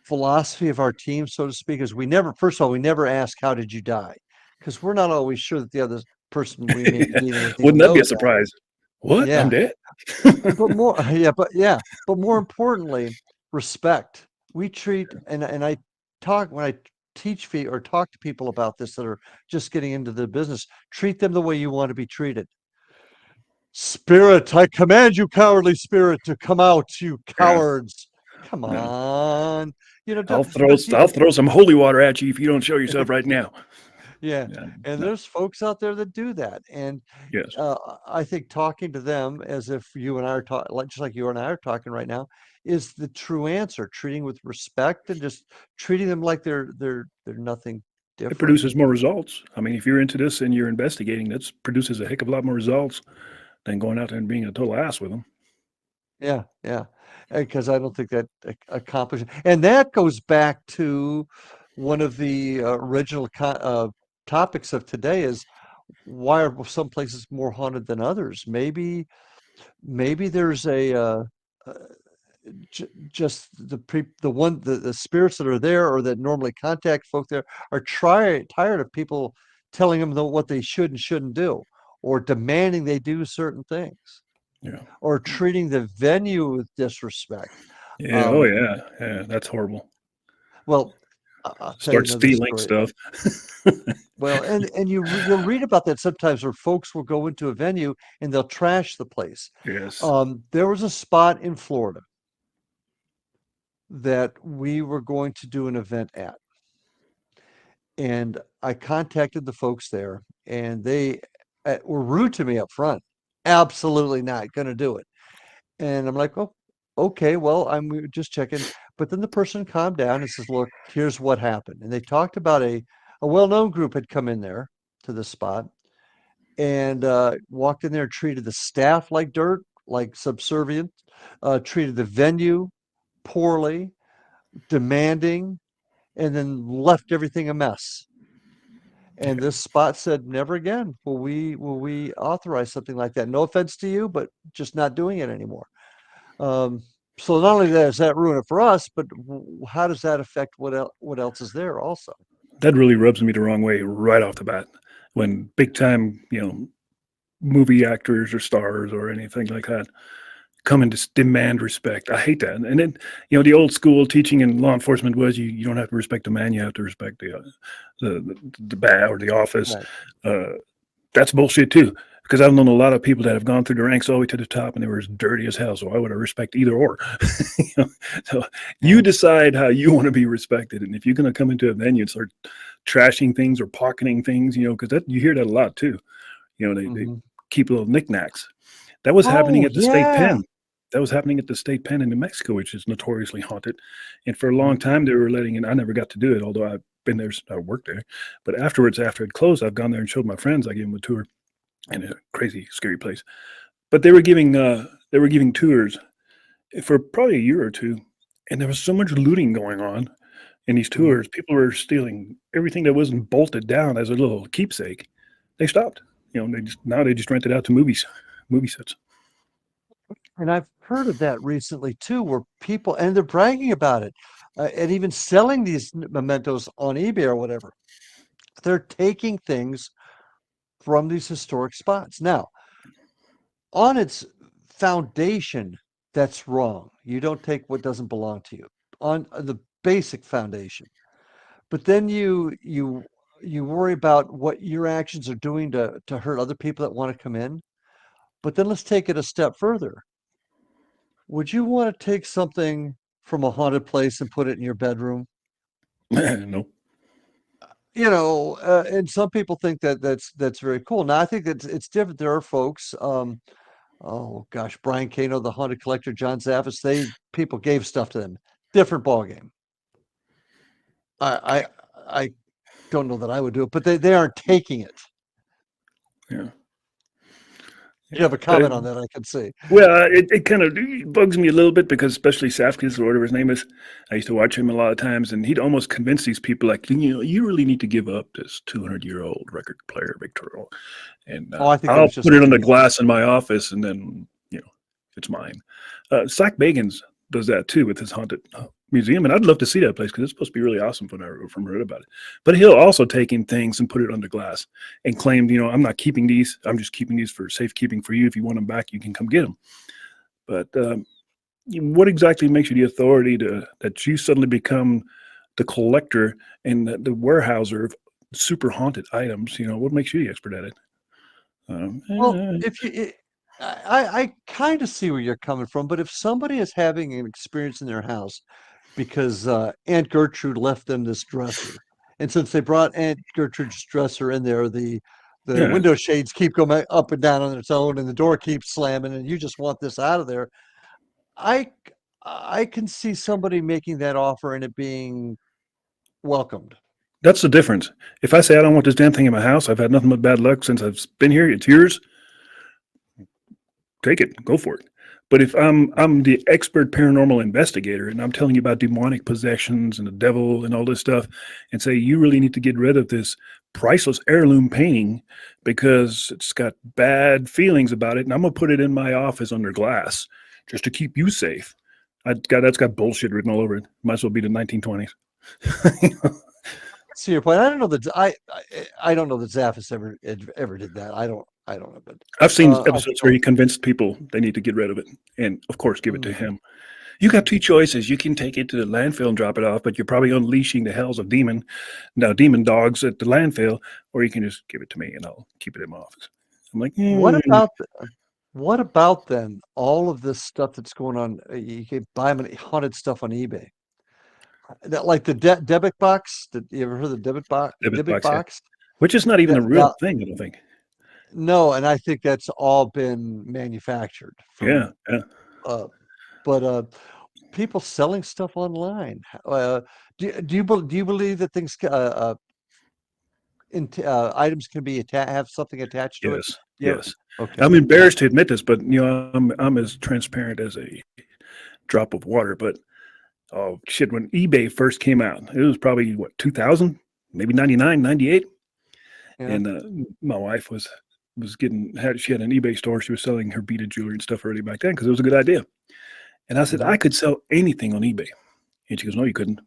Speaker 2: philosophy of our team, so to speak, is we never first of all, we never ask, "How did you die?" Because we're not always sure that the other person we may be dealing with even
Speaker 1: Wouldn't that be a
Speaker 2: knows that.
Speaker 1: surprise? What? I'm
Speaker 2: Yeah.
Speaker 1: dead.
Speaker 2: But more but more importantly, respect. We treat and I talk when I teach or talk to people about this that are just getting into the business, treat them the way you want to be treated. Spirit, I command you, cowardly spirit, to come out, you
Speaker 1: Yeah.
Speaker 2: cowards. Come
Speaker 1: Yeah.
Speaker 2: on.
Speaker 1: I'll throw
Speaker 2: But
Speaker 1: I'll throw some holy water at you if you don't show yourself right now.
Speaker 2: yeah,
Speaker 1: Yeah.
Speaker 2: and
Speaker 1: No.
Speaker 2: there's folks out there that do that, and
Speaker 1: Yes.
Speaker 2: uh, I think talking to them as if you and I are talking, like just like you and I are talking right now, is the true answer. Treating with respect and just treating them like they're nothing
Speaker 1: It
Speaker 2: different.
Speaker 1: produces more results. I mean, if you're into this and you're investigating, that produces a heck of a lot more results than going out there and being a total ass with them.
Speaker 2: Yeah, yeah, because I don't think that accomplishes, and that goes back to one of the original topics of today is why are some places more haunted than others? Maybe there's uh, just the spirits that are there or that normally contact folk there are tired of people telling them what they should and shouldn't do, or demanding they do certain things,
Speaker 1: Yeah.
Speaker 2: or treating the venue with disrespect.
Speaker 1: Yeah. Oh,
Speaker 2: Um,
Speaker 1: yeah. Yeah. That's horrible.
Speaker 2: well, I'll tell you
Speaker 1: Start
Speaker 2: another
Speaker 1: stealing
Speaker 2: story.
Speaker 1: stuff.
Speaker 2: Well, and you'll read about that sometimes where folks will go into a venue and they'll trash the place.
Speaker 1: Yes.
Speaker 2: There was a spot in Florida that we were going to do an event at. And I contacted the folks there, and they were rude to me up front. Absolutely not going to do it. And I'm like, oh, okay, well, we were just checking. But then the person calmed down and says, look, here's what happened. And they talked about a well-known group had come in there to the spot and walked in there and treated the staff like dirt, like subservient, treated the venue poorly, demanding, and then left everything a mess. And
Speaker 1: Yeah.
Speaker 2: this spot said, "Never again will we authorize something like that. No offense to you, but just not doing it anymore." Um, so not only does that ruin it for us, but how does that affect what else is there also?
Speaker 1: That really rubs me the wrong way right off the bat. When big time, movie actors or stars or anything like that come and just demand respect. I hate that. And then, the old school teaching in law enforcement was you don't have to respect the man, you have to respect the bat or the office.
Speaker 2: Right.
Speaker 1: Uh, that's bullshit too. Because I've known a lot of people that have gone through the ranks all the way to the top and they were as dirty as hell. So why would I respect either or? you know? So you
Speaker 2: Yeah.
Speaker 1: decide how you want to be respected. And if you're going to come into a venue and start trashing things or pocketing things, because that you hear that a lot too. They
Speaker 2: Hmm.
Speaker 1: keep little knickknacks. That was happening
Speaker 2: Oh,
Speaker 1: at the state
Speaker 2: yeah.
Speaker 1: pen. That was happening at the state pen in New Mexico, which is notoriously haunted. And for a long
Speaker 2: Mhm.
Speaker 1: time, they were letting in. I never got to do it, although I've been there. I worked there. But afterwards, after it closed, I've gone there and showed my friends. I gave them a tour in a crazy, scary place. But they were giving tours for probably a year or two, and there was so much looting going on in these
Speaker 2: Mhm.
Speaker 1: tours. People were stealing everything that wasn't bolted down as a little keepsake. They stopped. They just rent it out to movie sets.
Speaker 2: And I've heard of that recently too, where people and they're bragging about it, and even selling these mementos on eBay or whatever. They're taking things from these historic spots. Now, on its foundation, that's wrong. You don't take what doesn't belong to you on the basic foundation. But then you worry about what your actions are doing to hurt other people that want to come in. But then let's take it a step further. Would you want to take something from a haunted place and put it in your bedroom?
Speaker 1: No.
Speaker 2: And some people think that that's very cool. Now, I think it's different. There are folks, oh gosh, Brian Kano, the haunted collector, John Zaffis, people gave stuff to them. Different ballgame. I I don't know that I would do it, but they aren't taking it.
Speaker 1: Yeah.
Speaker 2: You have a
Speaker 1: Uh,
Speaker 2: comment on that, I can see.
Speaker 1: well, it kind of bugs me a little bit because especially Safkis or whatever his name is, I used to watch him a lot of times, and he'd almost convince these people like, you really need to give up this 200-year-old record player, Victor, and
Speaker 2: Oh, I think that
Speaker 1: I'll
Speaker 2: was just
Speaker 1: put
Speaker 2: a
Speaker 1: it on the
Speaker 2: tease.
Speaker 1: glass in my office, and then it's mine. Sack Bagans does that too with his haunted museum, and I'd love to see that place because it's supposed to be really awesome from heard about it. But he'll also take in things and put it under glass and claim, I'm not keeping these. I'm just keeping these for safekeeping for you. If you want them back, you can come get them. But what exactly makes you the authority that you suddenly become the collector and the warehouser of super haunted items? What makes you the expert at it? Um,
Speaker 2: Well,
Speaker 1: eh,
Speaker 2: if you, it, I kind of see where you're coming from, but if somebody is having an experience in their house because Aunt Gertrude left them this dresser, and since they brought Aunt Gertrude's dresser in there, the
Speaker 1: yeah,
Speaker 2: window shades keep going up and down on its own, and the door keeps slamming, and you just want this out of there. I I can see somebody making that offer and it being welcomed.
Speaker 1: that's the difference. If I say I don't want this damn thing in my house, I've had nothing but bad luck since I've been here. It's yours. Take it. Go for it. But if I'm the expert paranormal investigator and I'm telling you about demonic possessions and the devil and all this stuff, and say you really need to get rid of this priceless heirloom painting because it's got bad feelings about it, and I'm gonna put it in my office under glass just to keep you safe. That's got bullshit written all over it. Might as well be the 1920s.
Speaker 2: See your point. I don't know that I don't know that Zaffis ever did that. I don't know, but
Speaker 1: I've seen
Speaker 2: I
Speaker 1: episodes where he convinced people they need to get rid of it, and of course, give it to
Speaker 2: mm,
Speaker 1: him. You got two choices. You can take it to the landfill and drop it off, but you're probably unleashing the hells of demon dogs at the landfill, or you can just give it to me and I'll keep it in my office. I'm like,
Speaker 2: what about what about then all of this stuff that's going on? You can buy haunted stuff on eBay. That like the debit box. You ever heard of the
Speaker 1: debit
Speaker 2: debit
Speaker 1: box, yeah,
Speaker 2: box?
Speaker 1: which is not even a
Speaker 2: That
Speaker 1: real
Speaker 2: that
Speaker 1: thing. I don't think.
Speaker 2: no, and I think that's all been manufactured
Speaker 1: Yeah,
Speaker 2: from.
Speaker 1: yeah,
Speaker 2: Uh, but people selling stuff online. Do you believe that items can be have something attached to it?
Speaker 1: yes,
Speaker 2: Yeah.
Speaker 1: yes.
Speaker 2: Okay.
Speaker 1: I'm embarrassed to admit this, but I'm as transparent as a drop of water. But oh shit, when eBay first came out, it was probably what 2000, maybe 99, 98.
Speaker 2: Yeah.
Speaker 1: And my wife was she had an eBay store. She was selling her beaded jewelry and stuff already back then because it was a good idea. And I said
Speaker 2: Hmm.
Speaker 1: I could sell anything on eBay, and she goes, "No, you couldn't."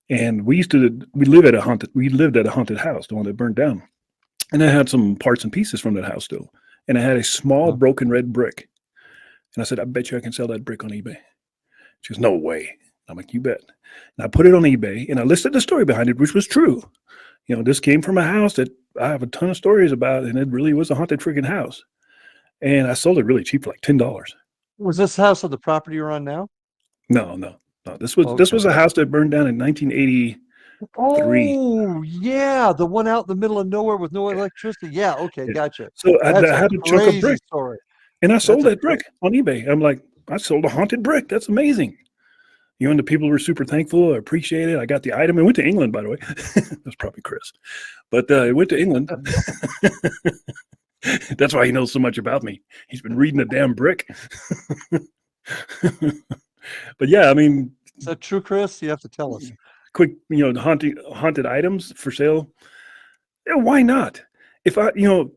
Speaker 1: And we lived at a haunted house, the one that burned down, and I had some parts and pieces from that house still, and I had a small
Speaker 2: Huh.
Speaker 1: broken red brick, and I said, "I bet you I can sell that brick on eBay." She goes, "No way." I'm like, "You bet." And I put it on eBay, and I listed the story behind it, which was true. This came from a house that I have a ton of stories about, and it really was a haunted freaking house. And I sold it really cheap for like $10.
Speaker 2: Was this house on the property you're on now?
Speaker 1: No, no, no. This was
Speaker 2: Okay.
Speaker 1: a house that burned down in 1983.
Speaker 2: Oh, yeah, the one out in the middle of nowhere with no
Speaker 1: Yeah,
Speaker 2: electricity. Yeah, okay,
Speaker 1: yeah.
Speaker 2: gotcha.
Speaker 1: So I
Speaker 2: That's a
Speaker 1: had a chunk of
Speaker 2: crazy
Speaker 1: brick.
Speaker 2: story.
Speaker 1: And I
Speaker 2: That's
Speaker 1: sold
Speaker 2: a
Speaker 1: that brick on eBay. I'm like, I sold a haunted brick. That's amazing. And the people were super thankful. I appreciate it. I got the item. It went to England, by the way. That's probably Chris. But it went to England. That's why he knows so much about me. He's been reading the damn brick. But yeah, I mean,
Speaker 2: is that true, Chris? You have to tell us.
Speaker 1: quick, haunted items for sale. Yeah, why not? If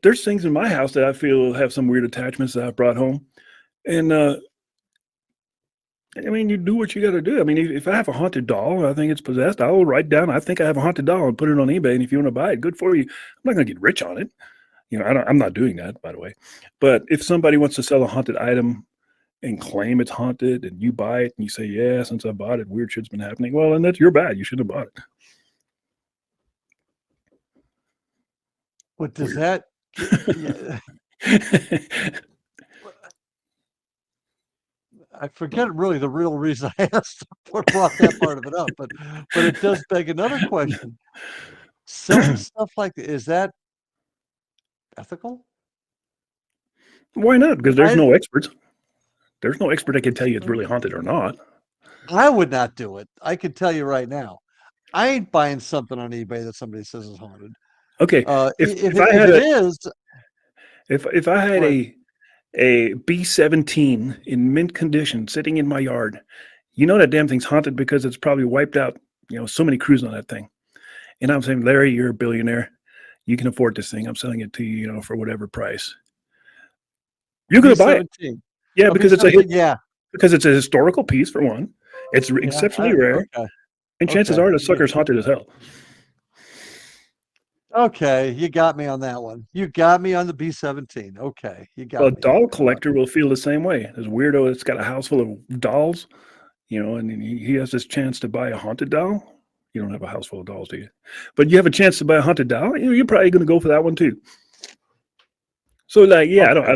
Speaker 1: there's things in my house that I feel have some weird attachments that I brought home. And I mean, you do what you got to do. I mean, if I have a haunted doll, I think it's possessed, I'll write down, I think I have a haunted doll and put it on eBay. And if you want to buy it, good for you. I'm not going to get rich on it. I'm not doing that, by the way. But if somebody wants to sell a haunted item and claim it's haunted and you buy it and you say, yeah, since I bought it, weird shit's been happening. Well, then that's your bad. You shouldn't have bought it.
Speaker 2: What does that? I forget really the real reason I asked or brought that part of it up, but it does beg another question. Selling stuff like that, is that ethical?
Speaker 1: Why not? Because there's
Speaker 2: I
Speaker 1: no experts. There's no expert that can tell you it's really haunted or not.
Speaker 2: I would not do it. I can tell you right now. I ain't buying something on eBay that somebody says is haunted.
Speaker 1: Okay,
Speaker 2: If it is,
Speaker 1: if I had
Speaker 2: Right.
Speaker 1: a B-17 in mint condition sitting in my yard, that damn thing's haunted because it's probably wiped out, so many crews on that thing. And I'm saying, Larry, you're a billionaire. You can afford this thing. I'm selling it to you, for whatever price. You're going to buy it.
Speaker 2: B-17.
Speaker 1: Yeah,
Speaker 2: Oh,
Speaker 1: because
Speaker 2: yeah.
Speaker 1: because it's a historical piece for one. It's
Speaker 2: Yeah,
Speaker 1: exceptionally rare.
Speaker 2: okay.
Speaker 1: And chances
Speaker 2: Okay.
Speaker 1: are the sucker's haunted as hell.
Speaker 2: Okay, you got me on that one. You got me on the B-17. Okay, you
Speaker 1: Well, a
Speaker 2: got me.
Speaker 1: doll collector will feel the same way. This weirdo that's got a house full of dolls, and he has this chance to buy a haunted doll. You don't have a house full of dolls, do you? But you have a chance to buy a haunted doll. You're probably going to go for that one too. So, like, yeah,
Speaker 2: Okay.
Speaker 1: I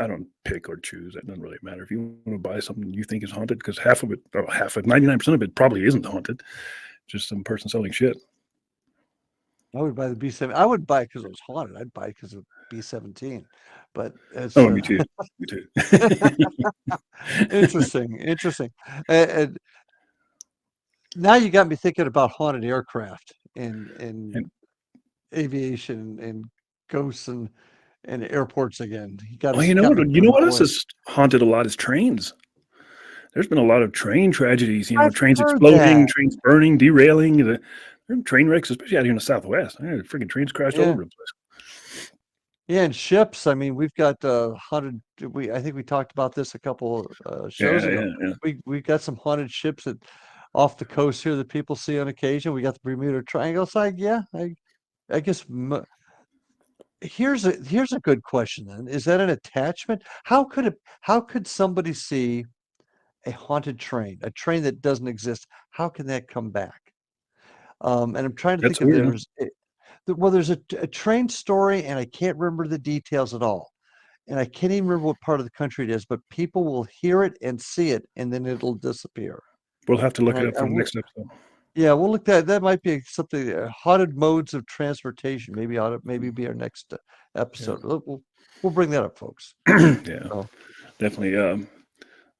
Speaker 1: don't pick or choose. That doesn't really matter. If you want to buy something you think is haunted, because half of it, 99% of it probably isn't haunted. Just some person selling shit.
Speaker 2: I would buy the B-7. I wouldn't buy it because it was haunted. I'd buy it because of B-17. But it's
Speaker 1: Oh, me too. Me too.
Speaker 2: interesting. And now you got me thinking about haunted aircraft and
Speaker 1: And,
Speaker 2: aviation and ghosts and airports again.
Speaker 1: well,
Speaker 2: Got me putting
Speaker 1: what
Speaker 2: that
Speaker 1: else
Speaker 2: way.
Speaker 1: has haunted a lot is trains. There's been a lot of train tragedies.
Speaker 2: I've
Speaker 1: Trains
Speaker 2: heard
Speaker 1: exploding,
Speaker 2: that.
Speaker 1: trains burning, derailing. There are train wrecks, especially out here in the Southwest. Freaking trains crashed all
Speaker 2: Yeah.
Speaker 1: over the place.
Speaker 2: Yeah, and ships. I mean, we've got haunted. I think we talked about this a couple shows
Speaker 1: Yeah,
Speaker 2: ago.
Speaker 1: yeah, yeah.
Speaker 2: We got some haunted ships that off the coast here that people see on occasion. We got the Bermuda Triangle. It's like, yeah, I guess here's a good question then. Is that an attachment? How could somebody see a haunted train, a train that doesn't exist? How can that come back? And I'm trying to
Speaker 1: That's
Speaker 2: think of
Speaker 1: weird, huh?
Speaker 2: well, there's a train story, and I can't remember the details at all. And I can't even remember what part of the country it is, but people will hear it and see it, and then it'll disappear.
Speaker 1: We'll have to
Speaker 2: And
Speaker 1: look it up for the next episode.
Speaker 2: yeah, we'll look that might be something haunted modes of transportation. Maybe be our next episode.
Speaker 1: Yeah,
Speaker 2: We'll bring that up, folks.
Speaker 1: yeah,
Speaker 2: So,
Speaker 1: definitely.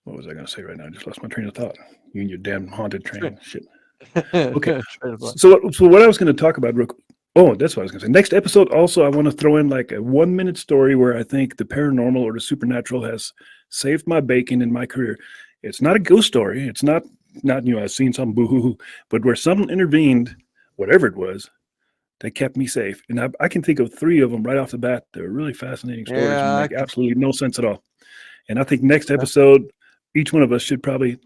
Speaker 1: What was I going to say right now? I just lost my train of thought. You and your damn haunted train shit. Okay. So what I was going to talk about that's what I was going to say. Next episode, also, I want to throw in like a 1-minute story where I think the paranormal or the supernatural has saved my bacon in my career. It's not a ghost story. It's not I've seen some boo-hoo-hoo, but where someone intervened, whatever it was, that kept me safe. And I can think of 3 of them right off the bat. They're really fascinating stories and
Speaker 2: yeah,
Speaker 1: make absolutely no sense at all. And I think next episode, each one of us should probably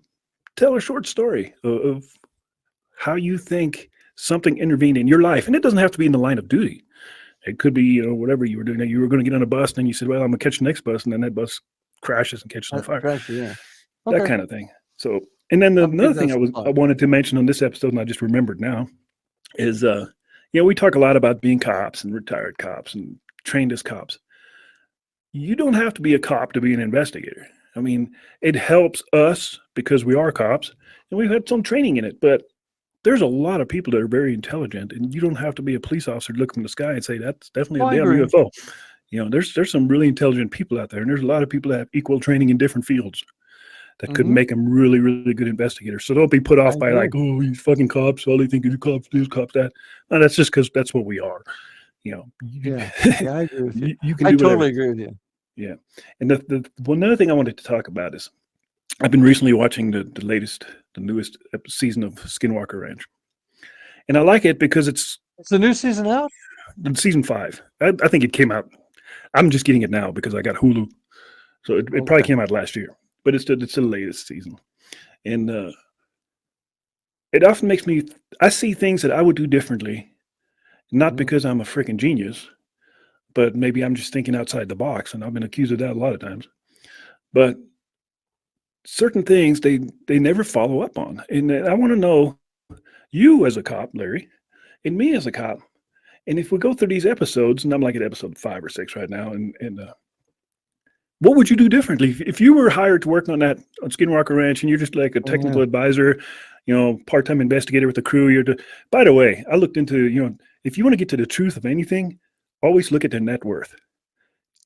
Speaker 1: tell a short story of how you think something intervened in your life. And it doesn't have to be in the line of duty. It could be, whatever you were doing. You were going to get on a bus, and then you said, well, I'm going to catch the next bus. And then that bus crashes and catches on fire.
Speaker 2: yeah.
Speaker 1: That
Speaker 2: Okay.
Speaker 1: kind of thing. So, and then another thing I wanted to mention on this episode, and I just remembered now, is, we talk a lot about being cops and retired cops and trained as cops. You don't have to be a cop to be an investigator. I mean, it helps us because we are cops and we've had some training in it, but there's a lot of people that are very intelligent, and you don't have to be a police officer to look from the sky and say, that's definitely a damn
Speaker 2: agree.
Speaker 1: UFO. There's some really intelligent people out there, and there's a lot of people that have equal training in different fields that could
Speaker 2: Hmm.
Speaker 1: make them really, really good investigators. So don't be put
Speaker 2: I
Speaker 1: off by like,
Speaker 2: agree.
Speaker 1: oh, these fucking cops, all they think is cops this, cops that. No, that's just because that's what we are. You know, you,
Speaker 2: Yeah. Yeah, I agree with you.
Speaker 1: you can
Speaker 2: I
Speaker 1: do whatever.
Speaker 2: totally agree with you.
Speaker 1: Yeah. And the one other thing I wanted to talk about is I've been recently watching the newest season of Skinwalker Ranch, and I like it because it's
Speaker 2: Is the new season out?
Speaker 1: in season 5. I think it came out. I'm just getting it now because I got Hulu, so it probably
Speaker 2: Okay.
Speaker 1: came out last year, but it's the latest season, and it often makes me. I see things that I would do differently, not
Speaker 2: Mhm.
Speaker 1: because I'm a freaking genius, but maybe I'm just thinking outside the box, and I've been accused of that a lot of times. But certain things they never follow up on, and I want to know you as a cop, Larry, and me as a cop. And if we go through these episodes, and I'm like at episode 5 or 6 right now, and what would you do differently if you were hired to work on that on Skinwalker Ranch, and you're just like a
Speaker 2: Yeah.
Speaker 1: technical advisor, part-time investigator with the crew? By the way, I looked into if you want to get to the truth of anything, always look at their net worth.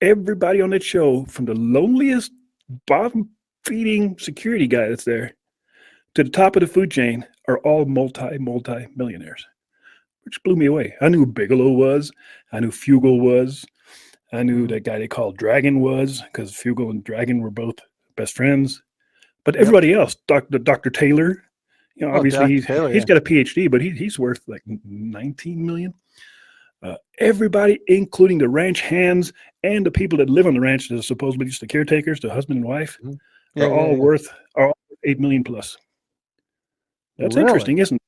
Speaker 1: Everybody on that show, from the loneliest bottom feeding security guy that's there to the top of the food chain, are all multi millionaires, which blew me away. I knew who Bigelow was. I knew Fugel was. I knew
Speaker 2: Mhm.
Speaker 1: that guy they called Dragon was, because Fugel and Dragon were both best friends. But
Speaker 2: Yep.
Speaker 1: everybody else, Dr. Taylor,
Speaker 2: Oh,
Speaker 1: obviously
Speaker 2: Dr. Taylor,
Speaker 1: he's
Speaker 2: yeah.
Speaker 1: got a PhD, but he's worth like 19 million. Everybody, including the ranch hands and the people that live on the ranch, that are supposedly just the caretakers, the husband and wife,
Speaker 2: Mhm.
Speaker 1: are
Speaker 2: Yeah, yeah,
Speaker 1: all
Speaker 2: yeah.
Speaker 1: worth 8 million plus. That's
Speaker 2: Really?
Speaker 1: interesting, isn't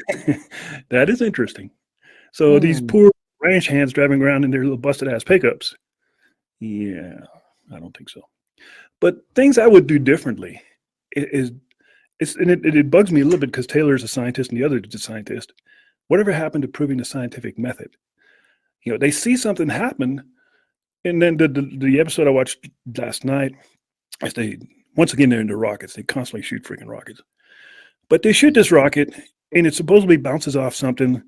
Speaker 1: it? That is interesting. So these
Speaker 2: Hmm.
Speaker 1: poor ranch hands driving around in their little busted ass pickups. Yeah, I don't think so. But things I would do differently is and it bugs me a little bit because Taylor is a scientist and the other is a scientist. Whatever happened to proving the scientific method? They see something happen, and then the episode I watched last night, as they once again they're into rockets. They constantly shoot freaking rockets, but they shoot this rocket and it supposedly bounces off something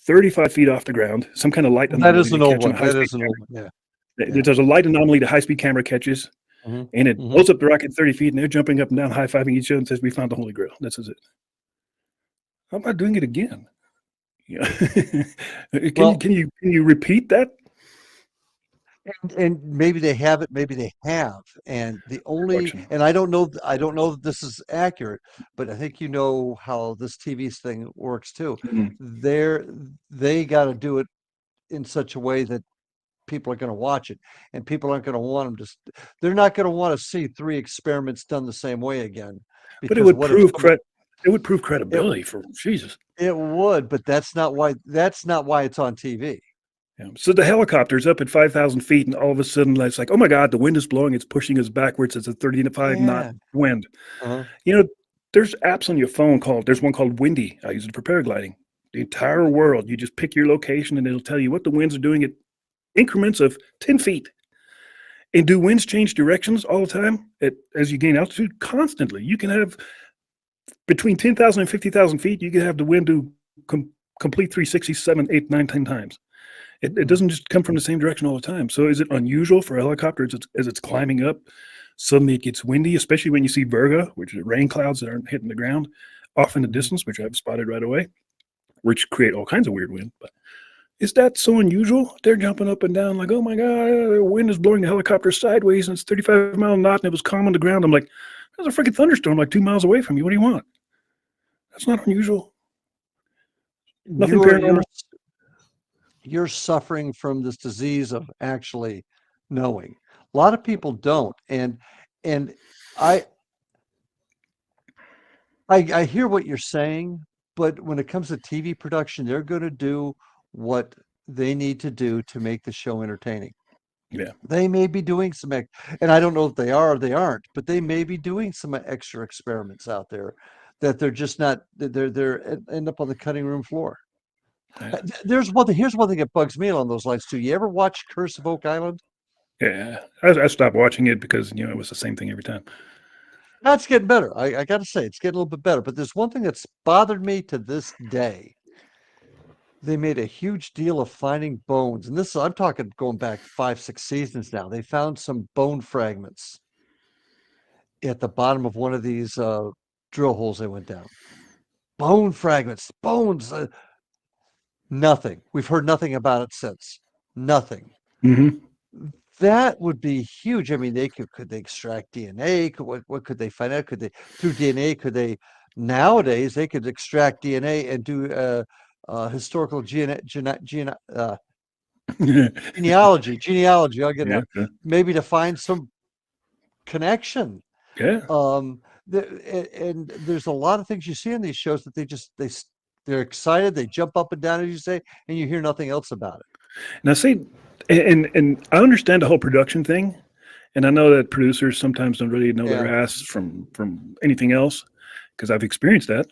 Speaker 1: 35 feet off the ground, some kind of light
Speaker 2: Well, that
Speaker 1: anomaly
Speaker 2: is
Speaker 1: they
Speaker 2: an old
Speaker 1: catch on a
Speaker 2: one.
Speaker 1: high
Speaker 2: That
Speaker 1: speed
Speaker 2: is an
Speaker 1: camera.
Speaker 2: old one. Yeah. Yeah.
Speaker 1: There's a light anomaly the high speed camera catches,
Speaker 2: Mhm.
Speaker 1: and it
Speaker 2: Mhm.
Speaker 1: blows up the rocket 30 feet, and they're jumping up and down, high fiving each other, and says, "We found the Holy Grail." This is it. How about doing it again? Yeah.
Speaker 2: Well,
Speaker 1: Can you repeat that
Speaker 2: and maybe they have it, maybe they have. And the only,
Speaker 1: production?
Speaker 2: and I don't know that this is accurate, but I think you know how this TV thing works too.
Speaker 1: Mhm.
Speaker 2: They're they got to do it in such a way that people are going to watch it, and people aren't going to want them to. They're not going to want to see 3 experiments done the same way again,
Speaker 1: But it
Speaker 2: because
Speaker 1: would
Speaker 2: what if
Speaker 1: prove
Speaker 2: someone
Speaker 1: it would prove
Speaker 2: it
Speaker 1: credibility for Jesus.
Speaker 2: it would, but that's not why it's on TV.
Speaker 1: Yeah. So the helicopter's up at 5,000 feet, and all of a sudden, it's like, oh my God, the wind is blowing. It's pushing us backwards. It's a 35 knot
Speaker 2: Yeah.
Speaker 1: wind.
Speaker 2: Uh-huh.
Speaker 1: You know, there's apps on your phone there's one called Windy. I use it for paragliding. The entire world, you just pick your location, and it'll tell you what the winds are doing at increments of 10 feet. And do winds change directions all the time as you gain altitude? Constantly. You can have between 10,000 and 50,000 feet, you can have the wind do complete 360, 7, 8, 9, 10 times. It
Speaker 2: Mhm.
Speaker 1: doesn't just come from the same direction all the time. So is it unusual for a helicopter as it's climbing up? Suddenly it gets windy, especially when you see virga, which are rain clouds that aren't hitting the ground off in the
Speaker 2: Mhm.
Speaker 1: distance, which I've spotted right away, which create all kinds of weird wind. But is that so unusual? They're jumping up and down like, oh my God, the wind is blowing the helicopter sideways and it's 35-mile knot and it was calm on the ground. I'm like, there's a freaking thunderstorm like 2 miles away from you. What do you want? That's not unusual. Nothing
Speaker 2: You're
Speaker 1: paranormal.
Speaker 2: you're you're suffering from this disease of actually knowing. A lot of people don't, and I I hear what you're saying, but when it comes to TV production, they're going to do what they need to do to make the show entertaining.
Speaker 1: Yeah.
Speaker 2: They may be doing and I don't know if they are or they aren't, but they may be doing some extra experiments out there that they're just not. End up on the cutting room floor.
Speaker 1: Yeah.
Speaker 2: Here's one thing that bugs me along those lines too. You ever watch Curse of Oak Island?
Speaker 1: Yeah. I stopped watching it because, it was the same thing every time.
Speaker 2: That's getting better. I got to say, it's getting a little bit better. But there's one thing that's bothered me to this day. they made a huge deal of finding bones, and this I'm talking going back 5, 6 seasons now. They found some bone fragments at the bottom of one of these drill holes they went down. Bone fragments, bones. Nothing. We've heard nothing about it since. Nothing.
Speaker 1: Hmm.
Speaker 2: That would be huge. I mean, they could they extract DNA? What could they find out? Could they through DNA? Could they nowadays they could extract DNA and do historical
Speaker 1: Yeah.
Speaker 2: genealogy. I'll get it out. Maybe to find some connection.
Speaker 1: Yeah.
Speaker 2: Um, and there's a lot of things you see in these shows that they're excited, they jump up and down as you say, and you hear nothing else about it.
Speaker 1: Now, see, and I understand the whole production thing, and I know that producers sometimes don't really know their
Speaker 2: Yeah,
Speaker 1: ass from anything else, because I've experienced that.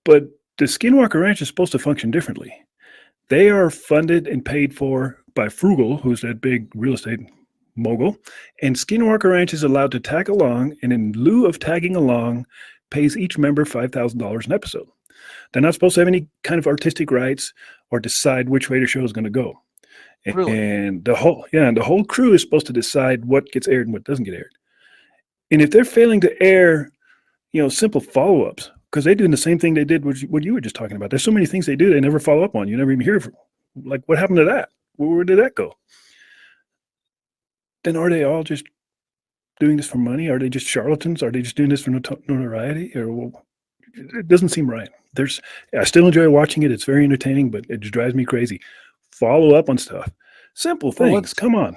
Speaker 1: But the Skinwalker Ranch is supposed to function differently. They are funded and paid for by Frugal, who's that big real estate mogul, and Skinwalker Ranch is allowed to tag along, and in lieu of tagging along, pays each member $5,000 an episode. They're not supposed to have any kind of artistic rights or decide which way the show is going to go.
Speaker 2: really.
Speaker 1: And the whole crew is supposed to decide what gets aired and what doesn't get aired. And if they're failing to air, simple follow-ups, because they're doing the same thing they did with what you were just talking about. There's so many things they do they never follow up on. You never even hear from. Like, what happened to that? Where did that go? Then are they all just doing this for money? Are they just charlatans? Are they just doing this for notoriety? Or it doesn't seem right. I still enjoy watching it. It's very entertaining, but it just drives me crazy. Follow up on stuff. Simple
Speaker 2: Well,
Speaker 1: things. Come on.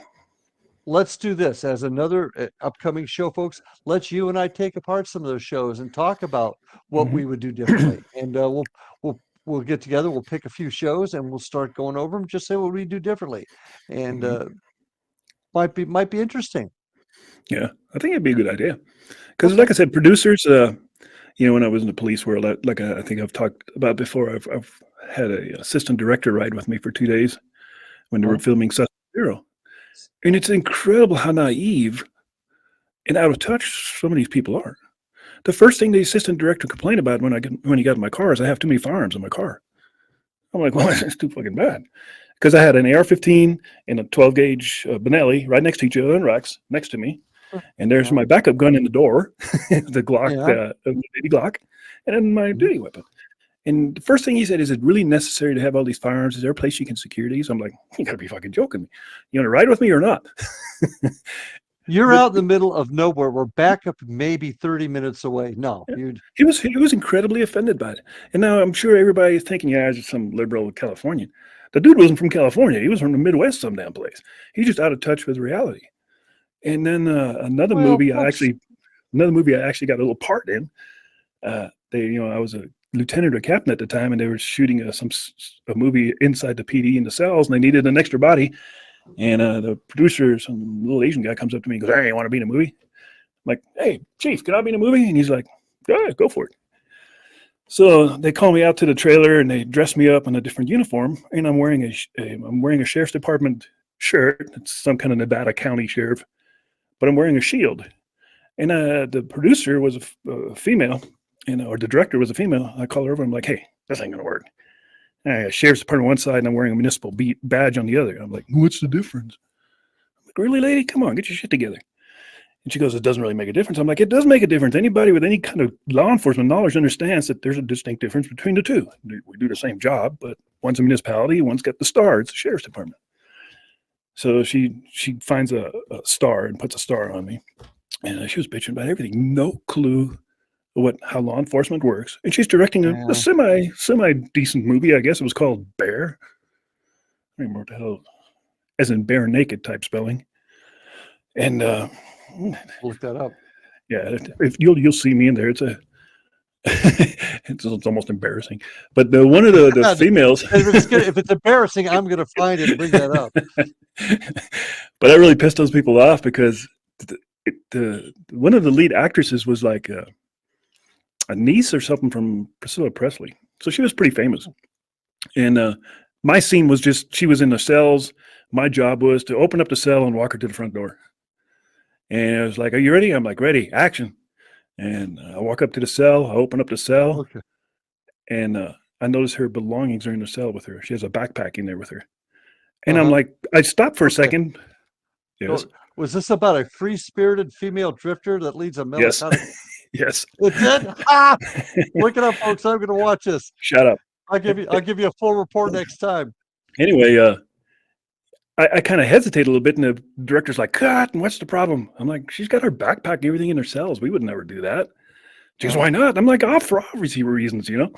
Speaker 2: let's do this as another upcoming show, folks. Let's you and I take apart some of those shows and talk about what we
Speaker 1: Hmm.
Speaker 2: would do differently, and we'll get together. We'll pick a few shows and we'll start going over them. Just say what we do differently, and
Speaker 1: Hmm.
Speaker 2: might be interesting.
Speaker 1: Yeah, I think it'd be a good idea. Because,
Speaker 2: Okay.
Speaker 1: like I said, producers, when I was in the police world, like I think I've talked about before, I've had a assistant director ride with me for 2 days when they were
Speaker 2: Huh?
Speaker 1: filming Suspect Zero. And it's incredible how naive and out of touch some of these people are. The first thing the assistant director complained about when he got in my car is I have too many firearms in my car. I'm like, well, that's too fucking bad. Because I had an AR-15 and a 12 gauge Benelli right next to each other in racks next to me. And there's
Speaker 2: Yeah.
Speaker 1: my backup gun in the door, the Glock,
Speaker 2: Yeah.
Speaker 1: the baby Glock, and then my
Speaker 2: Mhm.
Speaker 1: duty weapon. And the first thing he said, is it really necessary to have all these firearms? Is there a place you can secure these? I'm like, you gotta be fucking joking me. You want to ride with me or not?
Speaker 2: You're
Speaker 1: But
Speaker 2: out in the middle of nowhere. We're backup maybe 30 minutes away. No,
Speaker 1: yeah,
Speaker 2: you'd
Speaker 1: he was incredibly offended by it. And now I'm sure everybody's thinking, yeah, he's some liberal Californian. The dude wasn't from California. He was from the Midwest, some damn place. He's just out of touch with reality. And then
Speaker 2: well, folks.
Speaker 1: another movie I actually got a little part in. I was a lieutenant or captain at the time, and they were shooting a movie inside the PD in the cells, and they needed an extra body. And the producer, some little Asian guy, comes up to me and goes, "Hey, you want to be in a movie?" I'm like, "Hey, chief, can I be in a movie?" And he's like, "Yeah, go for it." So they call me out to the trailer, and they dress me up in a different uniform, and I'm wearing a sheriff's department shirt. It's some kind of Nevada County sheriff, but I'm wearing a shield. And the producer was a female, or the director was a female. I call her over. I'm like, "Hey, this ain't gonna work." Sheriff's department on one side, and I'm wearing a municipal badge on the other. I'm like, "What's the difference?" I'm like, "Really, lady? Come on, get your shit together." And she goes, "It doesn't really make a difference." I'm like, "It does make a difference. Anybody with any kind of law enforcement knowledge understands that there's a distinct difference between the two. We do the same job, but one's a municipality, one's got the star. It's the sheriff's department." So she finds a star and puts a star on me, and she was bitching about everything. No clue how law enforcement works. And she's directing a
Speaker 2: Yeah.
Speaker 1: semi decent movie. I guess it was called Bear. I don't remember what the hell, as in bare naked type spelling. And
Speaker 2: Look that up.
Speaker 1: yeah, if you'll see me in there, it's a it's almost embarrassing. But one of the
Speaker 2: And
Speaker 1: females,
Speaker 2: if it's embarrassing, I'm gonna find it and bring that up.
Speaker 1: but that really pissed those people off because one of the lead actresses was like a niece or something from Priscilla Presley, so she was pretty famous. And my scene was just she was in the cells. My job was to open up the cell and walk her to the front door. And I was like, "Are you ready?" I'm like, "Ready, action." And I walk up to the cell. I open up the cell,
Speaker 2: Okay.
Speaker 1: and I noticed her belongings are in the cell with her. She has a backpack in there with her. And I'm
Speaker 2: Uh-huh.
Speaker 1: like, I stopped for a
Speaker 2: Okay.
Speaker 1: second. Yes.
Speaker 2: So, was this about a free-spirited female drifter that leads a
Speaker 1: Yes.
Speaker 2: melancholic?
Speaker 1: Yes.
Speaker 2: It did? Ha! Look it up, folks. I'm gonna watch this.
Speaker 1: Shut up.
Speaker 2: I'll give you a full report next time.
Speaker 1: Anyway, I kind of hesitate a little bit, and the director's like, "Cut! And what's the problem?" I'm like, "She's got her backpack and everything in her cells. We would never do that." She goes,
Speaker 2: Uh-huh.
Speaker 1: "Why not?" I'm like, "Oh, for obvious reasons, you know."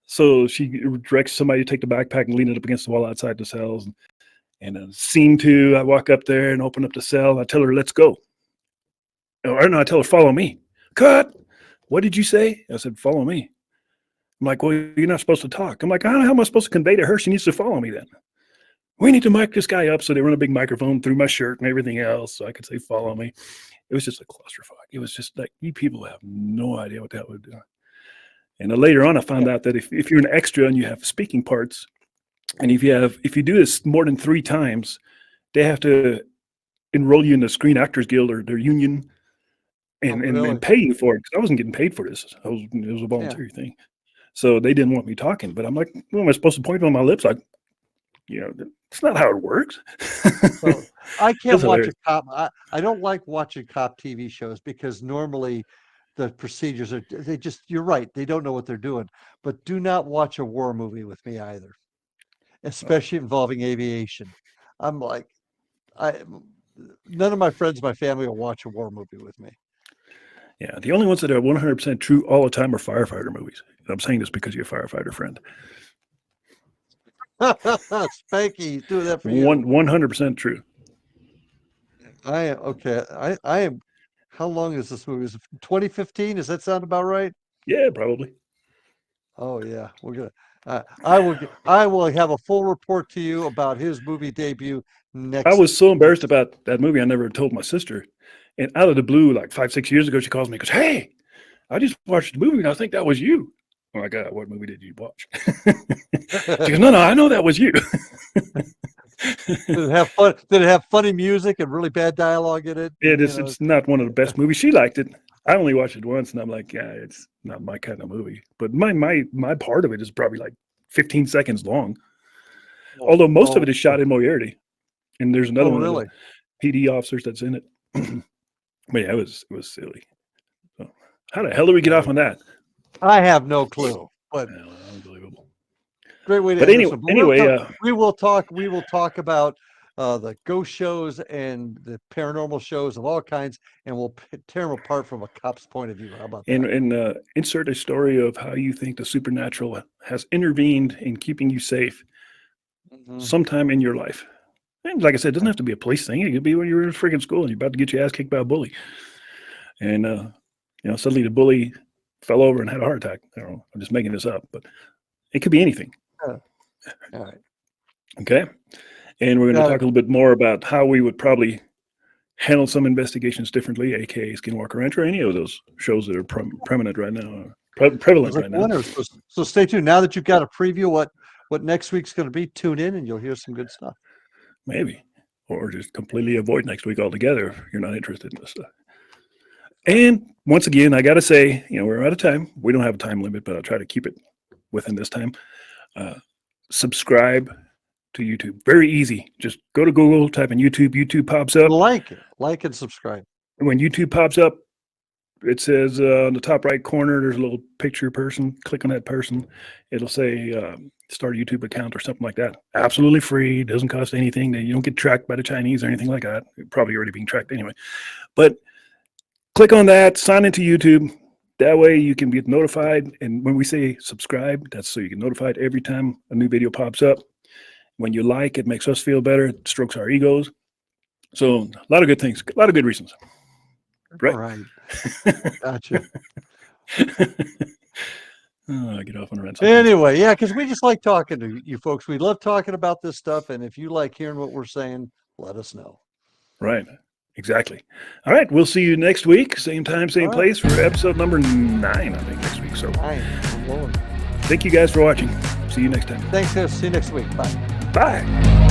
Speaker 1: So she directs somebody to take the backpack and lean it up against the wall outside the cells. And scene two, I walk up there and open up the cell. I tell her, "Let's go." Or no, I tell her, "Follow me." Cut. What did you say? I said, "Follow me." I'm like, "Well, you're not supposed to talk." I'm like, "How am I supposed to convey to her she needs to follow me then?" We need to mic this guy up. So they run a big microphone through my shirt and everything else. So I could say, "Follow me." It was just a clusterfuck. It was just like, you people have no idea what that would do. And then later on, I found out that if you're an extra and you have speaking parts, and if you do this more than 3 times, they have to enroll you in the Screen Actors Guild or their union
Speaker 2: Oh,
Speaker 1: and
Speaker 2: really?
Speaker 1: pay you for it. 'Cause I wasn't getting paid for this. It was a
Speaker 2: Yeah.
Speaker 1: voluntary thing. So they didn't want me talking. But I'm like, "Well, am I supposed to point on my lips?" Like, it's not how it works.
Speaker 2: So I
Speaker 1: It
Speaker 2: can't
Speaker 1: was
Speaker 2: watch
Speaker 1: hilarious.
Speaker 2: a cop. I don't like watching cop TV shows because normally the procedures are they just you're right, they don't know what they're doing. But do not watch a war movie with me either,
Speaker 1: Oh,
Speaker 2: especially involving aviation. I'm like, I none of my friends, my family will watch a war movie with me.
Speaker 1: yeah. The only ones that are 100% true all the time are firefighter movies. And I'm saying this because you're a firefighter friend.
Speaker 2: Spanky, he's doing that for you.
Speaker 1: 100% true.
Speaker 2: I am okay. I am. How long is this movie? Is it 2015? Does that sound about right?
Speaker 1: Yeah, probably.
Speaker 2: Oh yeah, we're gonna. I will have a full report to you about his movie debut
Speaker 1: I
Speaker 2: next
Speaker 1: was so embarrassed
Speaker 2: next.
Speaker 1: about that movie, I never told my sister. And out of the blue, like 5, 6 years ago, she calls me and goes, "Hey, I just watched the movie and I think that was you." I'm like, "What movie did you watch?" She goes, "No, I know that was you."
Speaker 2: Did it have fun? Did it have funny music and really bad dialogue in it?
Speaker 1: It
Speaker 2: You
Speaker 1: is.
Speaker 2: know.
Speaker 1: It's not one of the best movies. She liked it. I only watched it once, and I'm like, "Yeah, it's not my kind of movie." But my part of it is probably like 15 seconds long.
Speaker 2: Oh,
Speaker 1: Although most of
Speaker 2: oh,
Speaker 1: it is shot in Moriarty, and there's
Speaker 2: oh,
Speaker 1: another one of the
Speaker 2: really?
Speaker 1: PD officers that's in it. But yeah, it was silly. So, how the hell do we get off on that?
Speaker 2: I have no clue, but
Speaker 1: Unbelievable.
Speaker 2: great way to
Speaker 1: But
Speaker 2: end this one. But
Speaker 1: anyway,
Speaker 2: we will talk about the ghost shows and the paranormal shows of all kinds, and we'll tear them apart from a cop's point of view. How about that?
Speaker 1: and insert a story of how you think the supernatural has intervened in keeping you safe
Speaker 2: Mhm.
Speaker 1: sometime in your life. And like I said, it doesn't have to be a police thing. It could be when you're in freaking school and you're about to get your ass kicked by a bully, and suddenly the bully fell over and had a heart attack. I don't know. I'm just making this up, but it could be anything.
Speaker 2: Yeah. All right.
Speaker 1: Okay, and we're going to
Speaker 2: Got
Speaker 1: talk
Speaker 2: it.
Speaker 1: a little bit more about how we would probably handle some investigations differently, aka Skinwalker Ranch or any of those shows that are prominent right now,
Speaker 2: Sounds
Speaker 1: prevalent
Speaker 2: like
Speaker 1: right now.
Speaker 2: winners. So stay tuned. Now that you've got a preview of what next week's going to be, tune in and you'll hear some good stuff.
Speaker 1: Maybe, or just completely avoid next week altogether if you're not interested in this stuff. And once again, I got to say, we're out of time. We don't have a time limit, but I'll try to keep it within this time. Subscribe to YouTube. Very easy. Just go to Google, type in YouTube. YouTube pops up.
Speaker 2: Like and subscribe.
Speaker 1: And when YouTube pops up, it says on the top right corner, there's a little picture person. Click on that person. It'll say start a YouTube account or something like that. Absolutely free. Doesn't cost anything. You don't get tracked by the Chinese or anything like that. You're probably already being tracked anyway. But click on that. Sign into YouTube. That way you can get notified. And when we say subscribe, that's so you get notified every time a new video pops up. When you like, it makes us feel better. It strokes our egos. So a lot of good things. A lot of good reasons. Right.
Speaker 2: All right. Gotcha.
Speaker 1: I get off on a rant.
Speaker 2: Anyway, yeah, because we just like talking to you folks. We love talking about this stuff. And if you like hearing what we're saying, let us know.
Speaker 1: Right. Exactly. All right. We'll see you next week. Same time, same place for episode number 9, I think, next week. So
Speaker 2: Thank
Speaker 1: you guys for watching. See you next time.
Speaker 2: Thanks. See you next week. Bye.
Speaker 1: Bye.